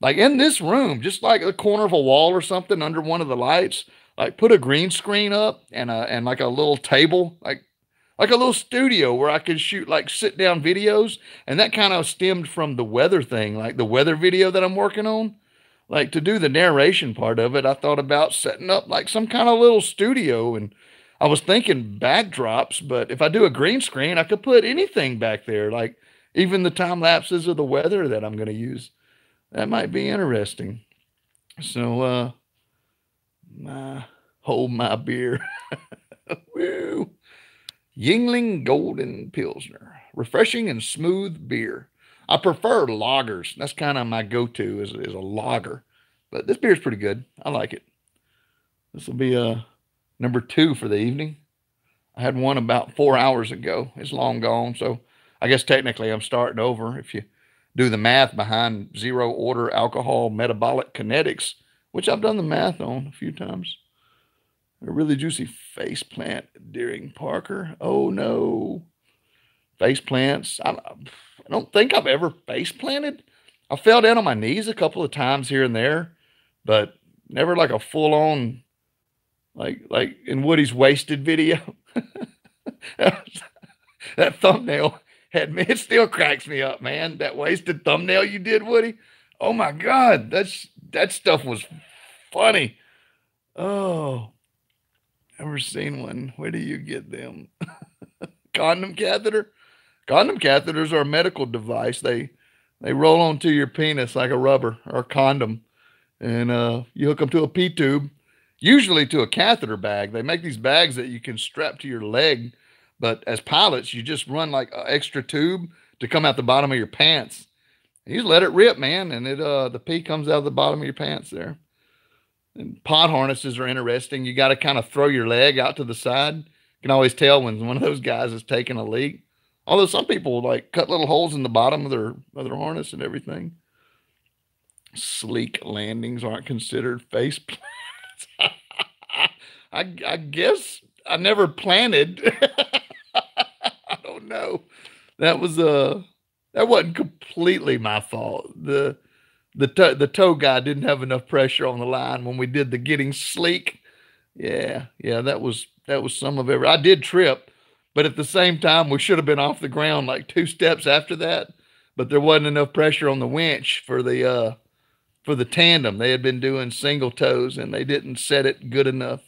A: like in this room, just like the corner of a wall or something under one of the lights. Like put a green screen up and like a little table, like a little studio where I could shoot like sit down videos. And that kind of stemmed from the weather thing, like the weather video that I'm working on. Like to do the narration part of it, I thought about setting up like some kind of little studio, and I was thinking backdrops, but if I do a green screen, I could put anything back there, like even the time lapses of the weather that I'm going to use. That might be interesting. So, hold my beer. Woo. Yingling Golden Pilsner. Refreshing and smooth beer. I prefer lagers. That's kind of my go-to is a lager. But this beer's pretty good. I like it. This will be number 2 for the evening. I had one about 4 hours ago. It's long gone, so I guess technically I'm starting over. If you do the math behind zero order alcohol metabolic kinetics, which I've done the math on a few times. A really juicy face plant, Deering Parker. Oh no. Face plants. I don't think I've ever face planted. I fell down on my knees a couple of times here and there, but never like a full on, like in Woody's wasted video. That thumbnail had me, it still cracks me up, man. That wasted thumbnail you did, Woody. Oh my God. That stuff was funny. Oh, never seen one. Where do you get them? Condom catheter. Condom catheters are a medical device. They roll onto your penis like a rubber or a condom, and you hook them to a P tube, usually to a catheter bag. They make these bags that you can strap to your leg, but as pilots, you just run like an extra tube to come out the bottom of your pants. You just let it rip, man, and the pee comes out of the bottom of your pants there. And pod harnesses are interesting. You got to kind of throw your leg out to the side. You can always tell when one of those guys is taking a leak. Although some people like cut little holes in the bottom of their harness and everything. Sleek landings aren't considered face plants. I guess I never planted. I don't know. That wasn't completely my fault. The the tow guy didn't have enough pressure on the line when we did the getting sleek. Yeah, yeah, that was some of it. I did trip, but at the same time, we should have been off the ground like 2 steps after that. But there wasn't enough pressure on the winch for the tandem. They had been doing single tows and they didn't set it good enough.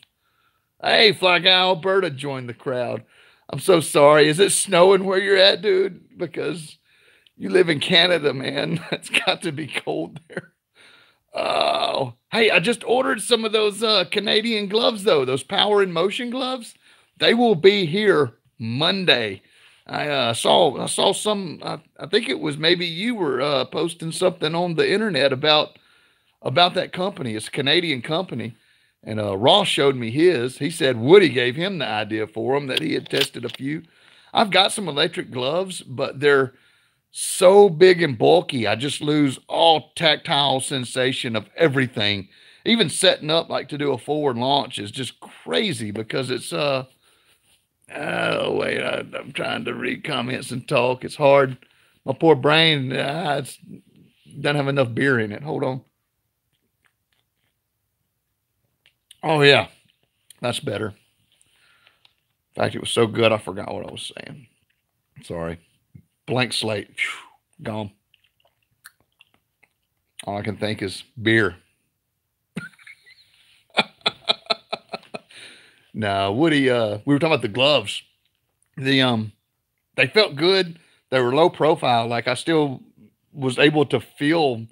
A: Hey, Fly Guy Alberta joined the crowd. I'm so sorry. Is it snowing where you're at, dude? Because you live in Canada, man. It's got to be cold there. Oh, hey, I just ordered some of those Canadian gloves, though, those power and motion gloves. They will be here Monday. I saw some. I think it was maybe you were posting something on the internet about that company. It's a Canadian company, and Ross showed me his. He said Woody gave him the idea for him, that he had tested a few. I've got some electric gloves, but they're so big and bulky. I just lose all tactile sensation of everything. Even setting up like to do a forward launch is just crazy because it's oh wait, I'm trying to read comments and talk. It's hard. My poor brain, it's doesn't have enough beer in it. Hold on. Oh yeah, that's better. In fact, it was so good I forgot what I was saying. Sorry. Blank slate. Whew, gone. All I can think is beer. No, Woody, we were talking about the gloves. They felt good. They were low profile. Like I still was able to feel,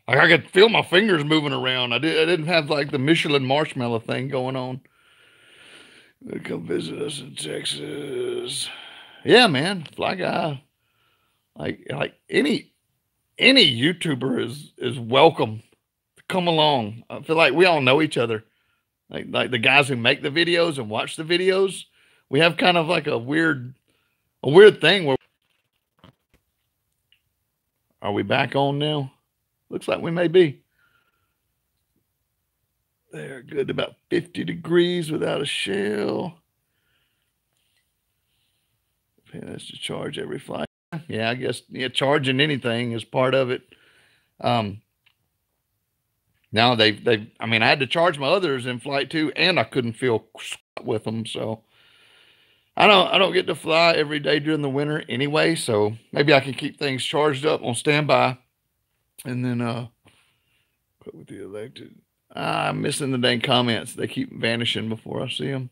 A: like I could feel my fingers moving around. I didn't have like the Michelin marshmallow thing going on. They come visit us in Texas. Yeah, man. Fly Guy. Like any YouTuber is welcome to come along. I feel like we all know each other. Like the guys who make the videos and watch the videos, we have kind of like a weird thing where, are we back on now? Looks like we may be. They're good, about 50 degrees without a shell. That's to charge every flight. Yeah, I guess charging anything is part of it. Now I mean, I had to charge my others in flight too, and I couldn't feel with them. So I don't get to fly every day during the winter anyway. So maybe I can keep things charged up on standby, and then quit with the elected. I'm missing the dang comments. They keep vanishing before I see them.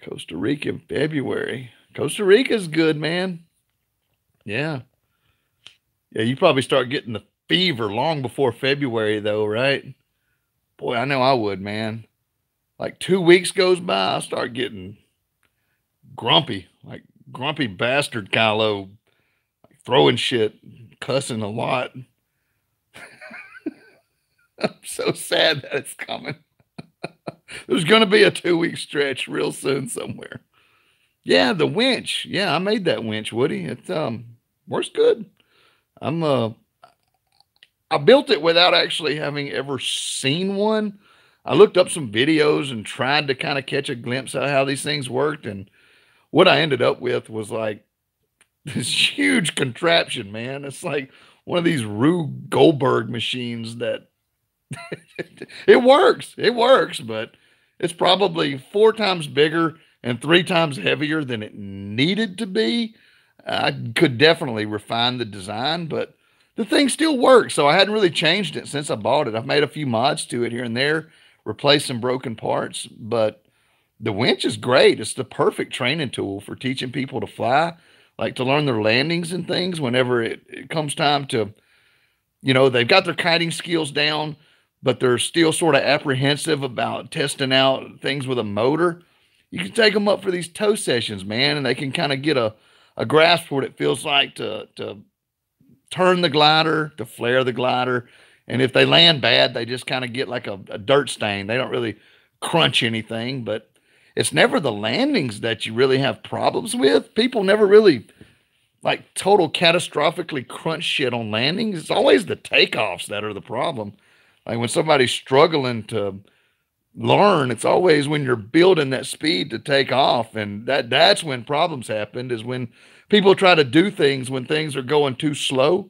A: Costa Rica in February. Costa Rica's good, man. Yeah. Yeah, you probably start getting the fever long before February, though, right? Boy, I know I would, man. Like 2 weeks goes by, I start getting grumpy, like grumpy bastard Kylo, like throwing shit, cussing a lot. I'm so sad that it's coming. There's going to be a 2 week stretch real soon somewhere. Yeah, the winch. Yeah, I made that winch, Woody. It works good. I built it without actually having ever seen one. I looked up some videos and tried to kind of catch a glimpse of how these things worked, and what I ended up with was like this huge contraption, man. It's like one of these Rube Goldberg machines that it works, but it's probably 4 times bigger and 3 times heavier than it needed to be. I could definitely refine the design, but the thing still works. So I hadn't really changed it since I bought it. I've made a few mods to it here and there, replaced some broken parts, but the winch is great. It's the perfect training tool for teaching people to fly, like to learn their landings and things whenever it comes time to, they've got their kiting skills down, but they're still sort of apprehensive about testing out things with a motor. You can take them up for these tow sessions, man, and they can kind of get a grasp for what it feels like to turn the glider, to flare the glider. And if they land bad, they just kind of get like a dirt stain. They don't really crunch anything, but it's never the landings that you really have problems with. People never really like total catastrophically crunch shit on landings. It's always the takeoffs that are the problem. Like when somebody's struggling to learn, it's always when you're building that speed to take off. And that's when problems happen, is when people try to do things when things are going too slow.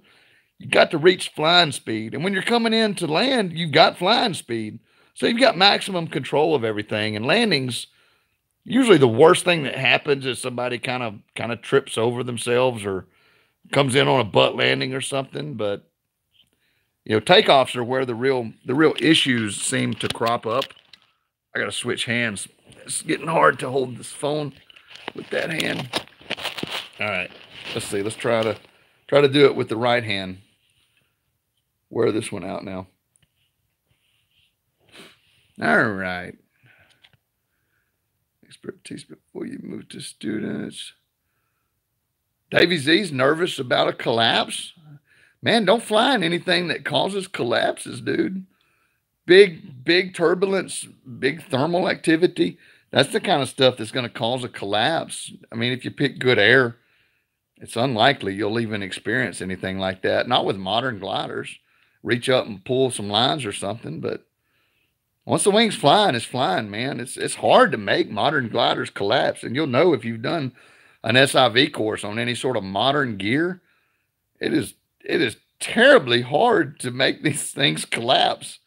A: you got to reach flying speed. And when you're coming in to land, you've got flying speed. So you've got maximum control of everything. And landings, usually the worst thing that happens is somebody kind of trips over themselves or comes in on a butt landing or something. But takeoffs are where the real issues seem to crop up. I gotta switch hands. It's getting hard to hold this phone with that hand. All right, let's see. Let's try to do it with the right hand. Wear this one out now. All right. Expertise before you move to students. Davey Z's nervous about a collapse. Man, don't fly in anything that causes collapses, dude. Big turbulence, big thermal activity. That's the kind of stuff that's going to cause a collapse. I mean, if you pick good air, it's unlikely you'll even experience anything like that. Not with modern gliders. Reach up and pull some lines or something, but once the wing's flying, it's flying, man. It's hard to make modern gliders collapse, and you'll know if you've done an SIV course on any sort of modern gear. It is terribly hard to make these things collapse.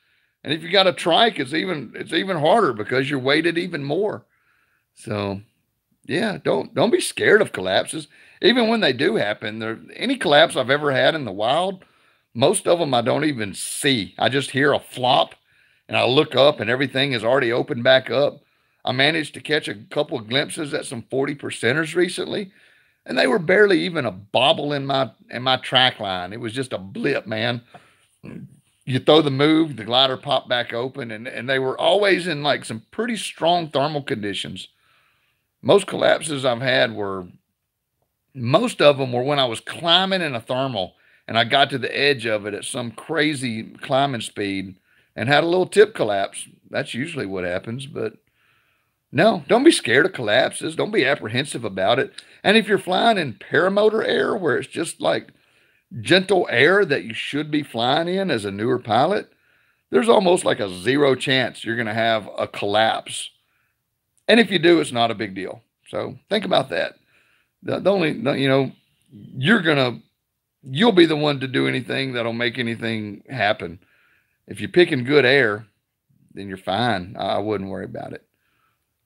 A: And if you got a trike, it's even harder because you're weighted even more. So, yeah, don't be scared of collapses. Even when they do happen, any collapse I've ever had in the wild, most of them I don't even see. I just hear a flop, and I look up, and everything is already opened back up. I managed to catch a couple of glimpses at some 40%ers recently, and they were barely even a bobble in my track line. It was just a blip, man. You throw the move, the glider popped back open, and they were always in like some pretty strong thermal conditions. Most collapses I've had most of them were when I was climbing in a thermal and I got to the edge of it at some crazy climbing speed and had a little tip collapse. That's usually what happens, but no, don't be scared of collapses. Don't be apprehensive about it. And if you're flying in paramotor air where it's just like gentle air that you should be flying in as a newer pilot, there's almost like a 0 chance you're going to have a collapse. And if you do, it's not a big deal. So think about that. You'll be the one to do anything that'll make anything happen. If you're picking good air, then you're fine. I wouldn't worry about it.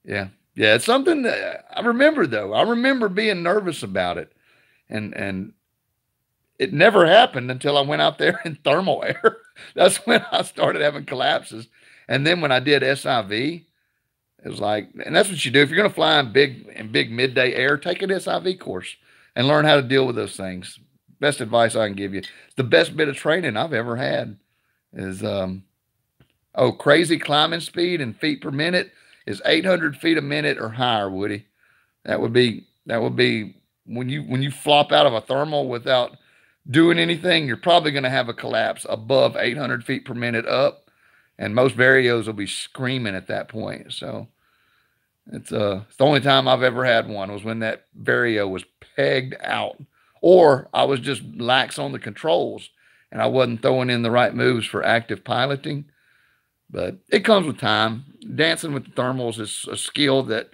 A: Yeah. Yeah. It's something that I remember though. I remember being nervous about it, and it never happened until I went out there in thermal air. That's when I started having collapses. And then when I did SIV, it was like, and that's what you do. If you're going to fly in big midday air, take an SIV course and learn how to deal with those things. Best advice I can give you. The best bit of training I've ever had is, crazy climbing speed in feet per minute is 800 feet a minute or higher, Woody. That would be when you flop out of a thermal without doing anything, you're probably going to have a collapse above 800 feet per minute up, and most varios will be screaming at that point. So it's the only time I've ever had one was when that vario was pegged out, or I was just lax on the controls and I wasn't throwing in the right moves for active piloting. But it comes with time. Dancing with the thermals is a skill that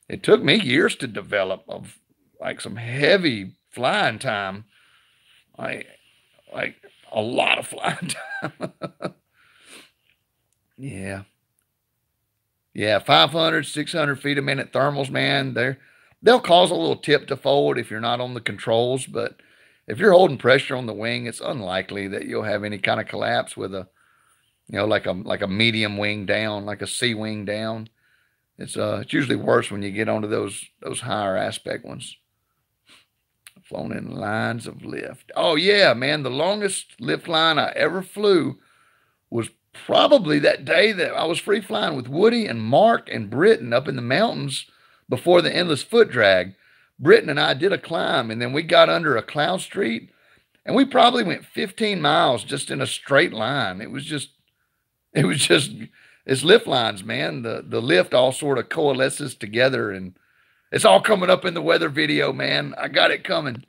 A: it took me years to develop, of like some heavy flying time. Like a lot of flying time. Yeah. Yeah, 500, 600 feet a minute thermals, man, they'll cause a little tip to fold if you're not on the controls, but if you're holding pressure on the wing, it's unlikely that you'll have any kind of collapse with like a medium wing down, like a C wing down. It's usually worse when you get onto those higher aspect ones. Flown in lines of lift. Oh yeah, man, the longest lift line I ever flew was probably that day that I was free flying with Woody and Mark and Britton up in the mountains before the endless foot drag. Britton and I did a climb, and then we got under a cloud street, and we probably went 15 miles just in a straight line. It was just it's lift lines, man. The lift all sort of coalesces together, and it's all coming up in the weather video, man. I got it coming.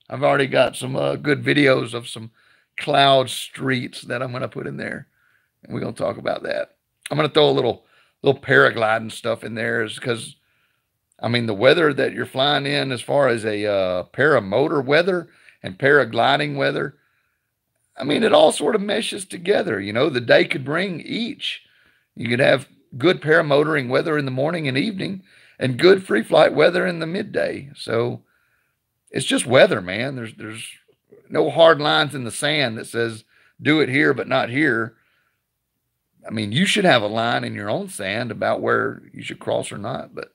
A: I've already got some good videos of some cloud streets that I'm going to put in there. And we're going to talk about that. I'm going to throw a little paragliding stuff in there, because, I mean, the weather that you're flying in as far as a paramotor weather and paragliding weather, I mean, it all sort of meshes together. You know, the day could bring each. You could have good paramotoring weather in the morning and evening and good free flight weather in the midday. So it's just weather, man. There's no hard lines in the sand that says do it here but not here. I mean, you should have a line in your own sand about where you should cross or not, but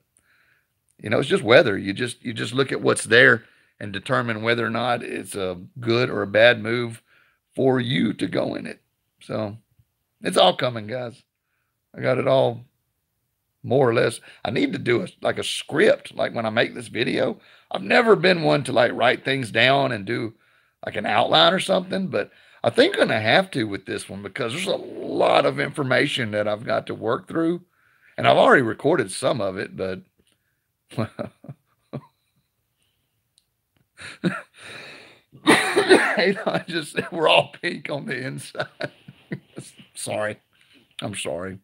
A: you know, it's just weather. You just look at what's there and determine whether or not it's a good or a bad move for you to go in it. So it's all coming, guys. I got it all more or less. I need to do like a script, like when I make this video. I've never been one to like write things down and do like an outline or something, but I think I'm gonna have to with this one because there's a lot of information that I've got to work through, and I've already recorded some of it, but I just we're all pink on the inside. Sorry, I'm sorry.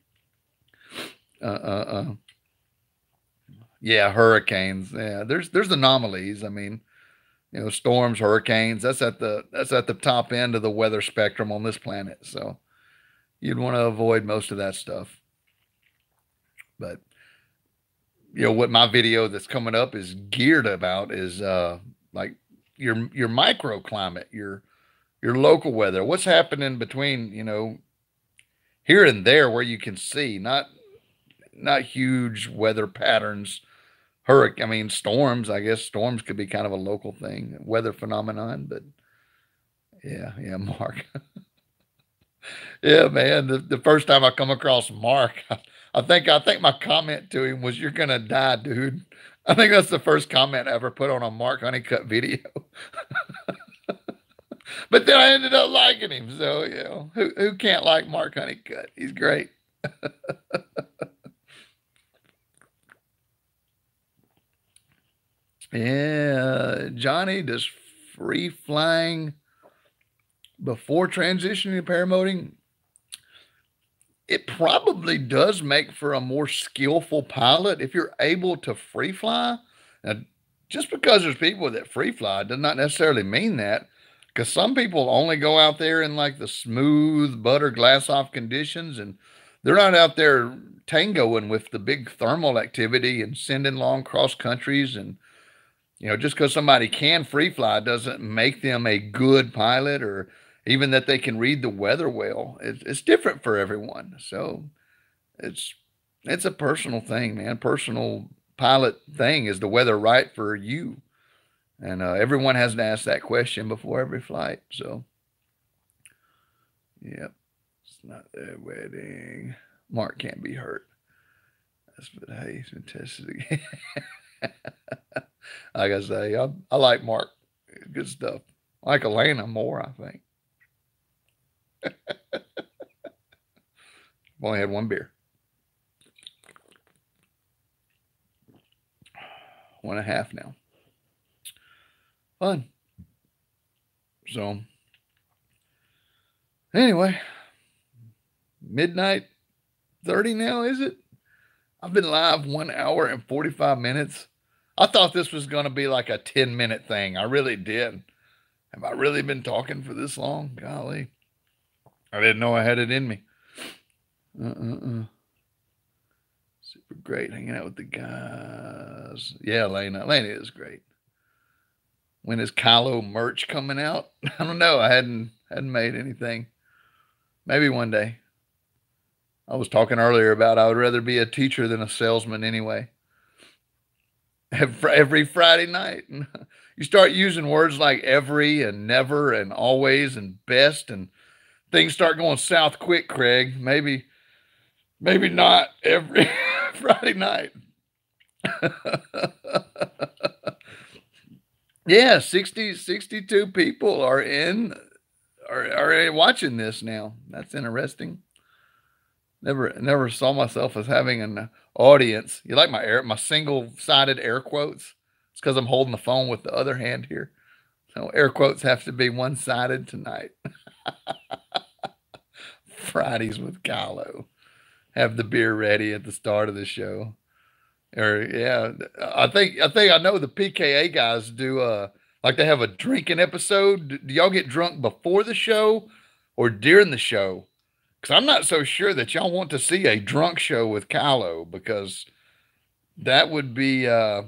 A: Uh, uh, uh. Yeah, hurricanes. Yeah, there's anomalies. I mean, you know, storms, hurricanes. That's at the top end of the weather spectrum on this planet. So you'd want to avoid most of that stuff. But you know what my video that's coming up is geared about is like your microclimate, your local weather. What's happening between, you know, here and there where you can see, not huge weather patterns. Hurricane, I mean, storms. I guess storms could be kind of a local thing, weather phenomenon. But yeah, Mark. Yeah, man. The first time I come across Mark, I think my comment to him was, "You're gonna die, dude." I think that's the first comment I ever put on a Mark Honeycutt video. But then I ended up liking him. So, you know, who can't like Mark Honeycutt? He's great. Yeah, Johnny, does free flying before transitioning to paramotoring, it probably does make for a more skillful pilot if you're able to free fly. Now, just because there's people that free fly does not necessarily mean that, because some people only go out there in like the smooth butter glass off conditions, and they're not out there tangoing with the big thermal activity and sending long cross countries. And you know, just because somebody can free fly doesn't make them a good pilot, or even that they can read the weather well. It's different for everyone. So it's it's a personal thing, man. Personal pilot thing. Is the weather right for you? And everyone has to ask that question before every flight. So, yep, it's not their wedding. Mark can't be hurt. That's but hey, he's been tested again. Like I say, I like Mark. Good stuff. I like Elena more, I think. I've only had one beer. 1.5 now. Fun. So, anyway, midnight 30 now, is it? I've been live 1 hour and 45 minutes. I thought this was going to be like a 10-minute thing. I really did. Have I really been talking for this long? Golly. I didn't know I had it in me. Super great hanging out with the guys. Yeah, Lena. Lena is great. When is Kylo merch coming out? I don't know. I hadn't made anything. Maybe one day. I was talking earlier about I would rather be a teacher than a salesman anyway. Every Friday night. You start using words like every and never and always and best, and things start going south quick, Craig. Maybe not every Friday night. Yeah, 62 people are watching this now. That's interesting. Never saw myself as having an audience. You like my single-sided air quotes? It's because I'm holding the phone with the other hand here. So air quotes have to be one-sided tonight. Fridays with Kylo. Have the beer ready at the start of the show. Or yeah, I think I know the PKA guys do Like they have a drinking episode. Do y'all get drunk before the show or during the show? Because I'm not so sure that y'all want to see a drunk show with Kylo, because that would be that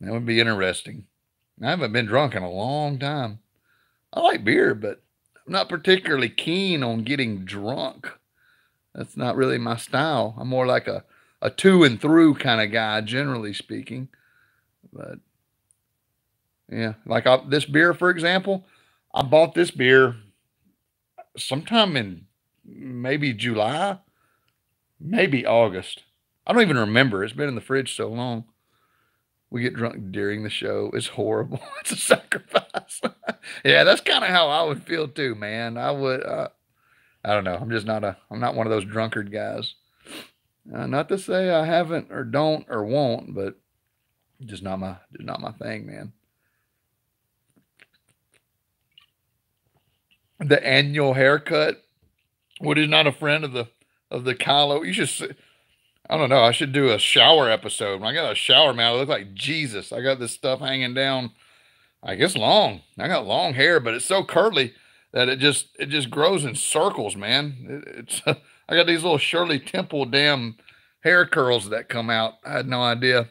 A: would be interesting. I haven't been drunk in a long time. I like beer, but I'm not particularly keen on getting drunk. That's not really my style. I'm more like a to and through kind of guy, generally speaking. But yeah, like this beer, for example, I bought this beer sometime in maybe July, maybe August. I don't even remember. It's been in the fridge so long. We get drunk during the show. It's horrible. It's a sacrifice. Yeah, that's kind of how I would feel too, man. I would. I don't know. I'm not one of those drunkard guys. Not to say I haven't or don't or won't, but just not my thing, man. The annual haircut. Woody's not a friend of the Kylo. You should. I don't know. I should do a shower episode. When I got a shower, man, I look like Jesus. I got this stuff hanging down. I guess long. I got long hair, but it's so curly that it just grows in circles, man. It's I got these little Shirley Temple damn hair curls that come out. I had no idea.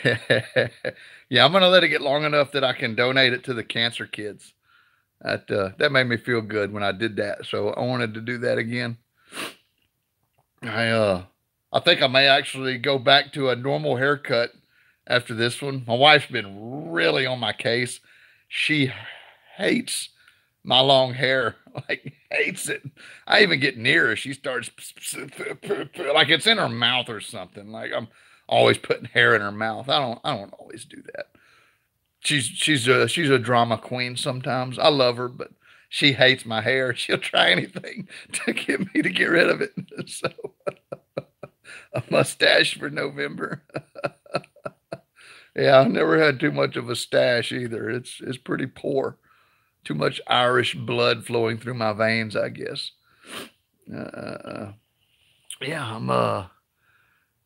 A: Yeah, I'm gonna let it get long enough that I can donate it to the cancer kids. That made me feel good when I did that. So I wanted to do that again. I think I may actually go back to a normal haircut after this one. My wife's been really on my case. She hates my long hair, like hates it. I even get near her. She starts like it's in her mouth or something. Like I'm always putting hair in her mouth. I don't always do that. She's a drama queen sometimes. I love her, but she hates my hair. She'll try anything to get me to get rid of it. So a mustache for November. Yeah, I've never had too much of a stash either. It's pretty poor. Too much Irish blood flowing through my veins, I guess. Yeah, I'm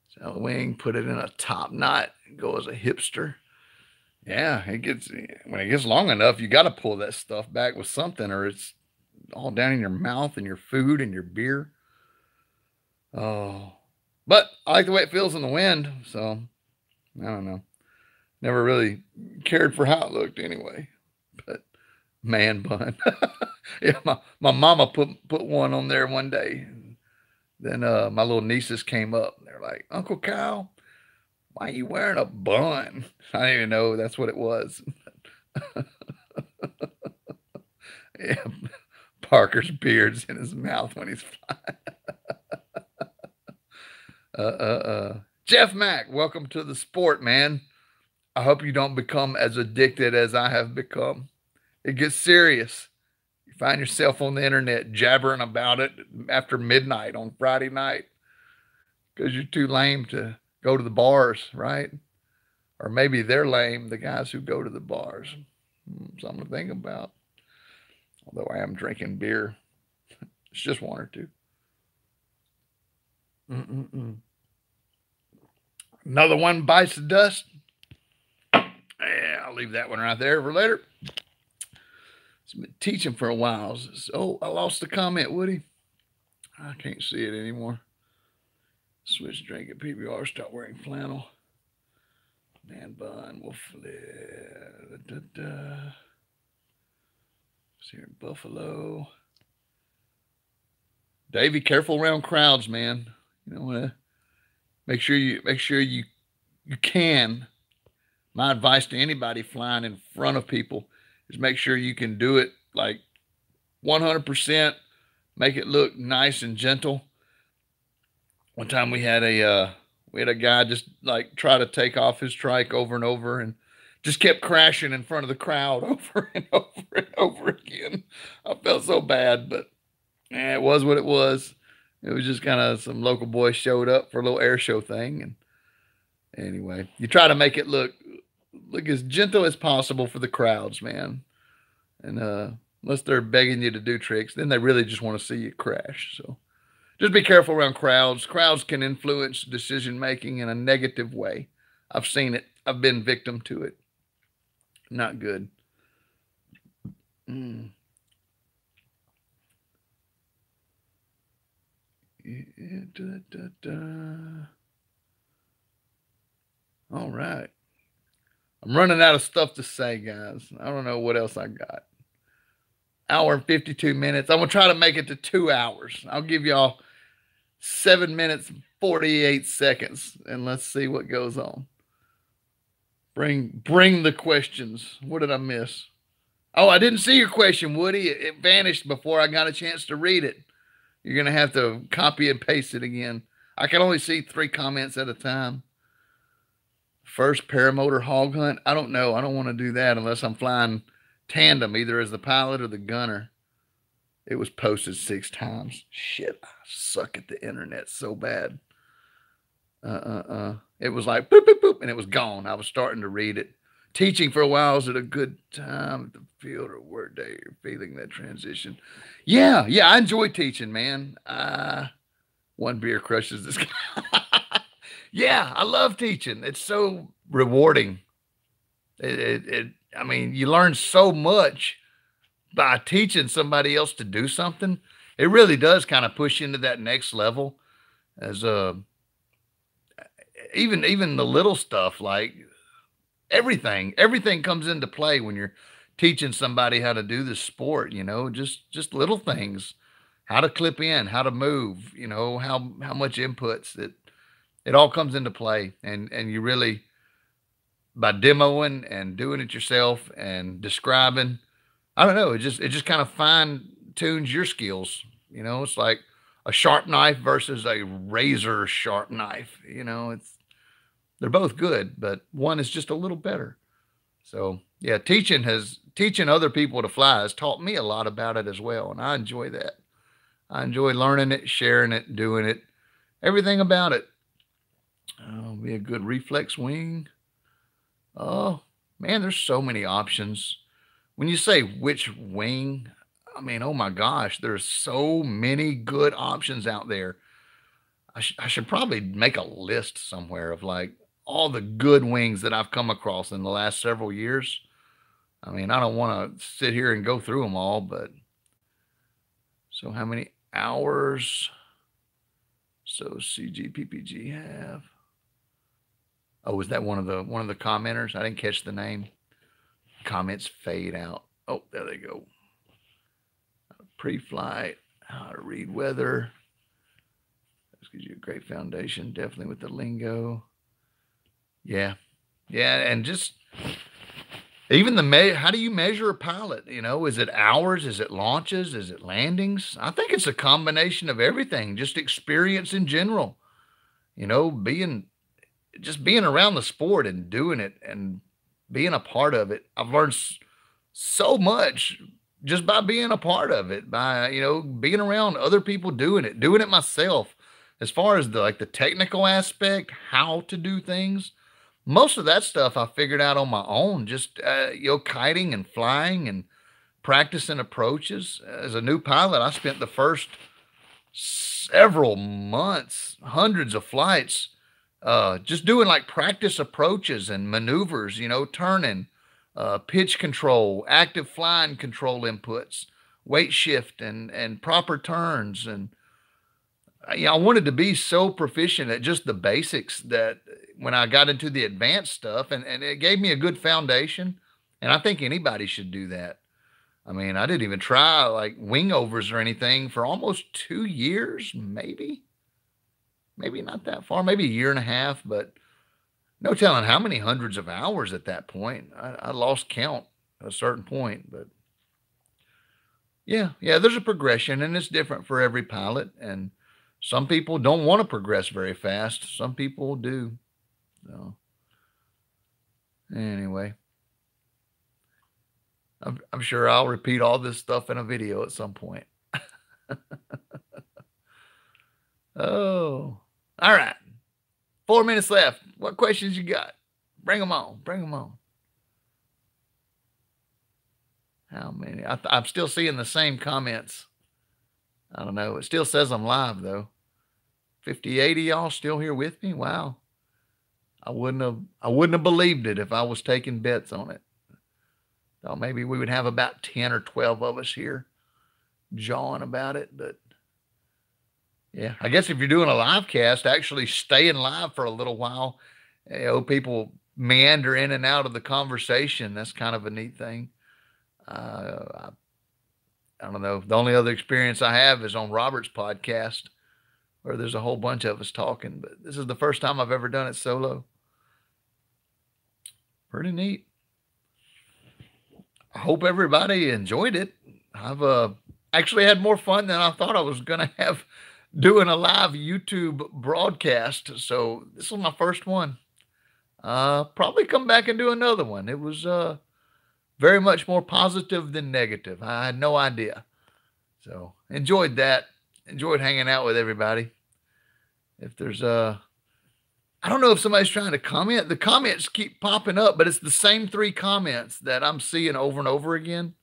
A: Sally Wing, put it in a top knot, go as a hipster. Yeah, when it gets long enough, you got to pull that stuff back with something, or it's all down in your mouth and your food and your beer. Oh, but I like the way it feels in the wind, so I don't know. Never really cared for how it looked anyway. But man bun. Yeah, my mama put one on there one day. And then my little nieces came up and they're like, Uncle Kyle, why are you wearing a bun? I didn't even know that's what it was. Yeah, Parker's beard's in his mouth when he's flying. Jeff Mack, welcome to the sport, man. I hope you don't become as addicted as I have become. It gets serious. You find yourself on the internet jabbering about it after midnight on Friday night because you're too lame to go to the bars, right? Or maybe they're lame, the guys who go to the bars. Something to think about. Although I am drinking beer. It's just one or two. Another one bites the dust. Yeah, I'll leave that one right there for later. It's been teaching for a while. Oh, I lost the comment, Woody. I can't see it anymore. Switch drink at PBR, start wearing flannel. Man bun, wolf flip. It's here in Buffalo. Davey, careful around crowds, man. You know, make sure you can. My advice to anybody flying in front of people is make sure you can do it like 100%. Make it look nice and gentle. One time we had a guy just like try to take off his trike over and over and just kept crashing in front of the crowd over and over and over again. I felt so bad, but it was what it was. It was just kind of some local boys showed up for a little air show thing. And anyway, you try to make it look as gentle as possible for the crowds, man. And unless they're begging you to do tricks, then they really just want to see you crash. So just be careful around crowds. Crowds can influence decision making in a negative way. I've seen it I've been victim to it. Not good. All right. I'm running out of stuff to say, guys. I don't know what else I got. Hour and 52 minutes. I'm going to try to make it to 2 hours. I'll give y'all 7 minutes, 48 seconds, and let's see what goes on. Bring the questions. What did I miss? Oh, I didn't see your question, Woody. It vanished before I got a chance to read it. You're going to have to copy and paste it again. I can only see 3 comments at a time. First paramotor hog hunt. I don't know. I don't want to do that unless I'm flying tandem, either as the pilot or the gunner. It was posted 6 times. Shit, I suck at the internet so bad. It was like boop, boop, boop, and it was gone. I was starting to read it. Teaching for a while, is it a good time at the field or work day? You're feeling that transition. Yeah, I enjoy teaching, man. One beer crushes this guy. Yeah, I love teaching. It's so rewarding. I mean, you learn so much by teaching somebody else to do something. It really does kind of push you into that next level. As even the little stuff, like everything comes into play when you're teaching somebody how to do this sport. You know, just little things, how to clip in, how to move. You know, how much inputs that. It all comes into play, and you really, by demoing and doing it yourself and describing, I don't know, it just kind of fine tunes your skills. You know, it's like a sharp knife versus a razor sharp knife. You know, they're both good, but one is just a little better. So yeah, teaching other people to fly has taught me a lot about it as well, and I enjoy that. I enjoy learning it, sharing it, doing it, everything about it. Be a good reflex wing. Oh man, there's so many options. When you say which wing, I mean, oh my gosh, there's so many good options out there. I should probably make a list somewhere of like all the good wings that I've come across in the last several years. I mean, I don't want to sit here and go through them all, but so how many hours? So CGPPG have. Oh, was that one of the commenters? I didn't catch the name. Comments fade out. Oh, there they go. Pre-flight, how to read weather. This gives you a great foundation, definitely with the lingo. Yeah, and just even how do you measure a pilot? You know, is it hours? Is it launches? Is it landings? I think it's a combination of everything, just experience in general. You know, being around the sport and doing it and being a part of it. I've learned so much just by being a part of it, by, you know, being around other people doing it myself. As far as the technical aspect, how to do things, most of that stuff I figured out on my own, just, you know, kiting and flying and practicing approaches. As a new pilot, I spent the first several months, hundreds of flights, just doing like practice approaches and maneuvers, you know, turning, pitch control, active flying control inputs, weight shift and proper turns. And I wanted to be so proficient at just the basics that when I got into the advanced stuff, and it gave me a good foundation. And I think anybody should do that. I mean, I didn't even try like wing overs or anything for almost 2 years, maybe not that far, maybe a year and a half, but no telling how many hundreds of hours at that point. I lost count at a certain point, but yeah, there's a progression, and it's different for every pilot. And some people don't want to progress very fast. Some people do. So anyway, I'm sure I'll repeat all this stuff in a video at some point. Oh, all right. 4 minutes left. What questions you got? Bring them on. How many? I'm still seeing the same comments. I don't know. It still says I'm live, though. 50, 80 y'all still here with me? Wow. I wouldn't have believed it if I was taking bets on it. Thought maybe we would have about 10 or 12 of us here jawing about it, but yeah, I guess if you're doing a live cast, actually staying live for a little while, people meander in and out of the conversation. That's kind of a neat thing. I don't know. The only other experience I have is on Robert's podcast, where there's a whole bunch of us talking, but this is the first time I've ever done it solo. Pretty neat. I hope everybody enjoyed it. I've actually had more fun than I thought I was going to have doing a live YouTube broadcast. So this was my first one. Probably come back and do another one. It was very much more positive than negative. I had no idea. So enjoyed that. Enjoyed hanging out with everybody. If there's I don't know if somebody's trying to comment. The comments keep popping up, but it's the same 3 comments that I'm seeing over and over again.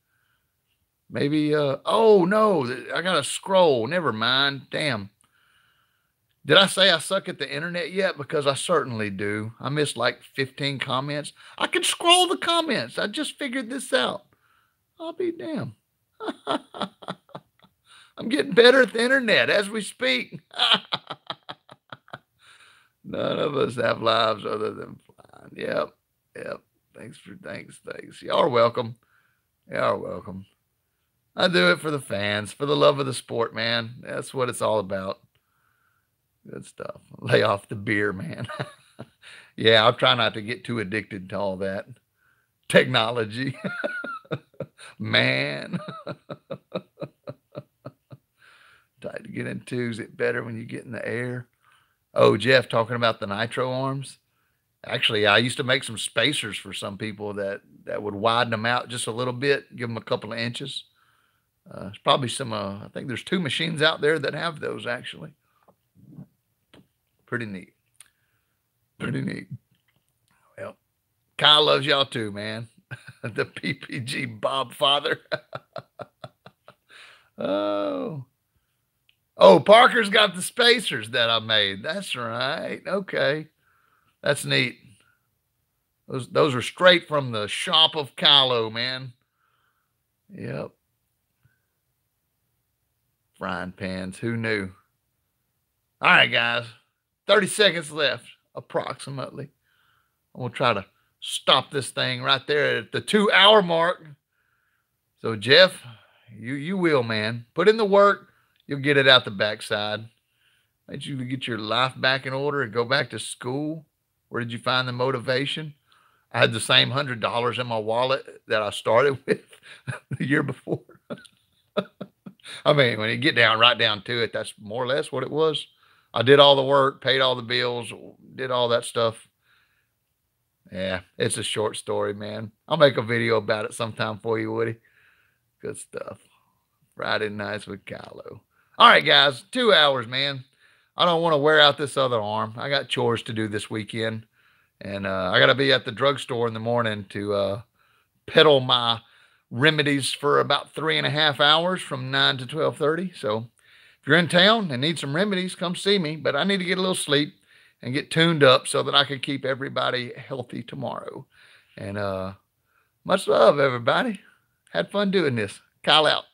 A: Maybe, oh no, I got to scroll. Never mind. Damn. Did I say I suck at the internet yet? Because I certainly do. I missed like 15 comments. I can scroll the comments. I just figured this out. I'll be damned. I'm getting better at the internet as we speak. None of us have lives other than flying. Yep. Thanks. Y'all are welcome. Y'all are welcome. I do it for the fans, for the love of the sport, man. That's what it's all about. Good stuff. Lay off the beer, man. Yeah, I'll try not to get too addicted to all that technology. Man. Tight to get into. Is it better when you get in the air? Oh, Jeff, talking about the nitro arms. Actually, I used to make some spacers for some people that would widen them out just a little bit, give them a couple of inches. There's probably some, I think there's 2 machines out there that have those actually. Pretty neat. Well, Kyle loves y'all too, man. The PPG Bob father. Oh, Parker's got the spacers that I made. That's right. Okay. That's neat. Those are straight from the shop of Kylo, man. Yep. Frying pans. Who knew? All right, guys. 30 seconds left, approximately. I'm going to try to stop this thing right there at the 2-hour mark. So, Jeff, you will, man. Put in the work. You'll get it out the backside. Did you get your life back in order and go back to school? Where did you find the motivation? I had the same $100 in my wallet that I started with the year before. I mean, when you get right down to it, that's more or less what it was. I did all the work, paid all the bills, did all that stuff. Yeah, it's a short story, man. I'll make a video about it sometime for you, Woody. Good stuff. Friday nights with Kylo. All right, guys, 2 hours, man. I don't want to wear out this other arm. I got chores to do this weekend. And I got to be at the drugstore in the morning to peddle my remedies for about 3.5 hours from 9 to 12:30. So if you're in town and need some remedies, come see me. But I need to get a little sleep and get tuned up so that I can keep everybody healthy tomorrow. And much love, everybody. Had fun doing this. Kyle out.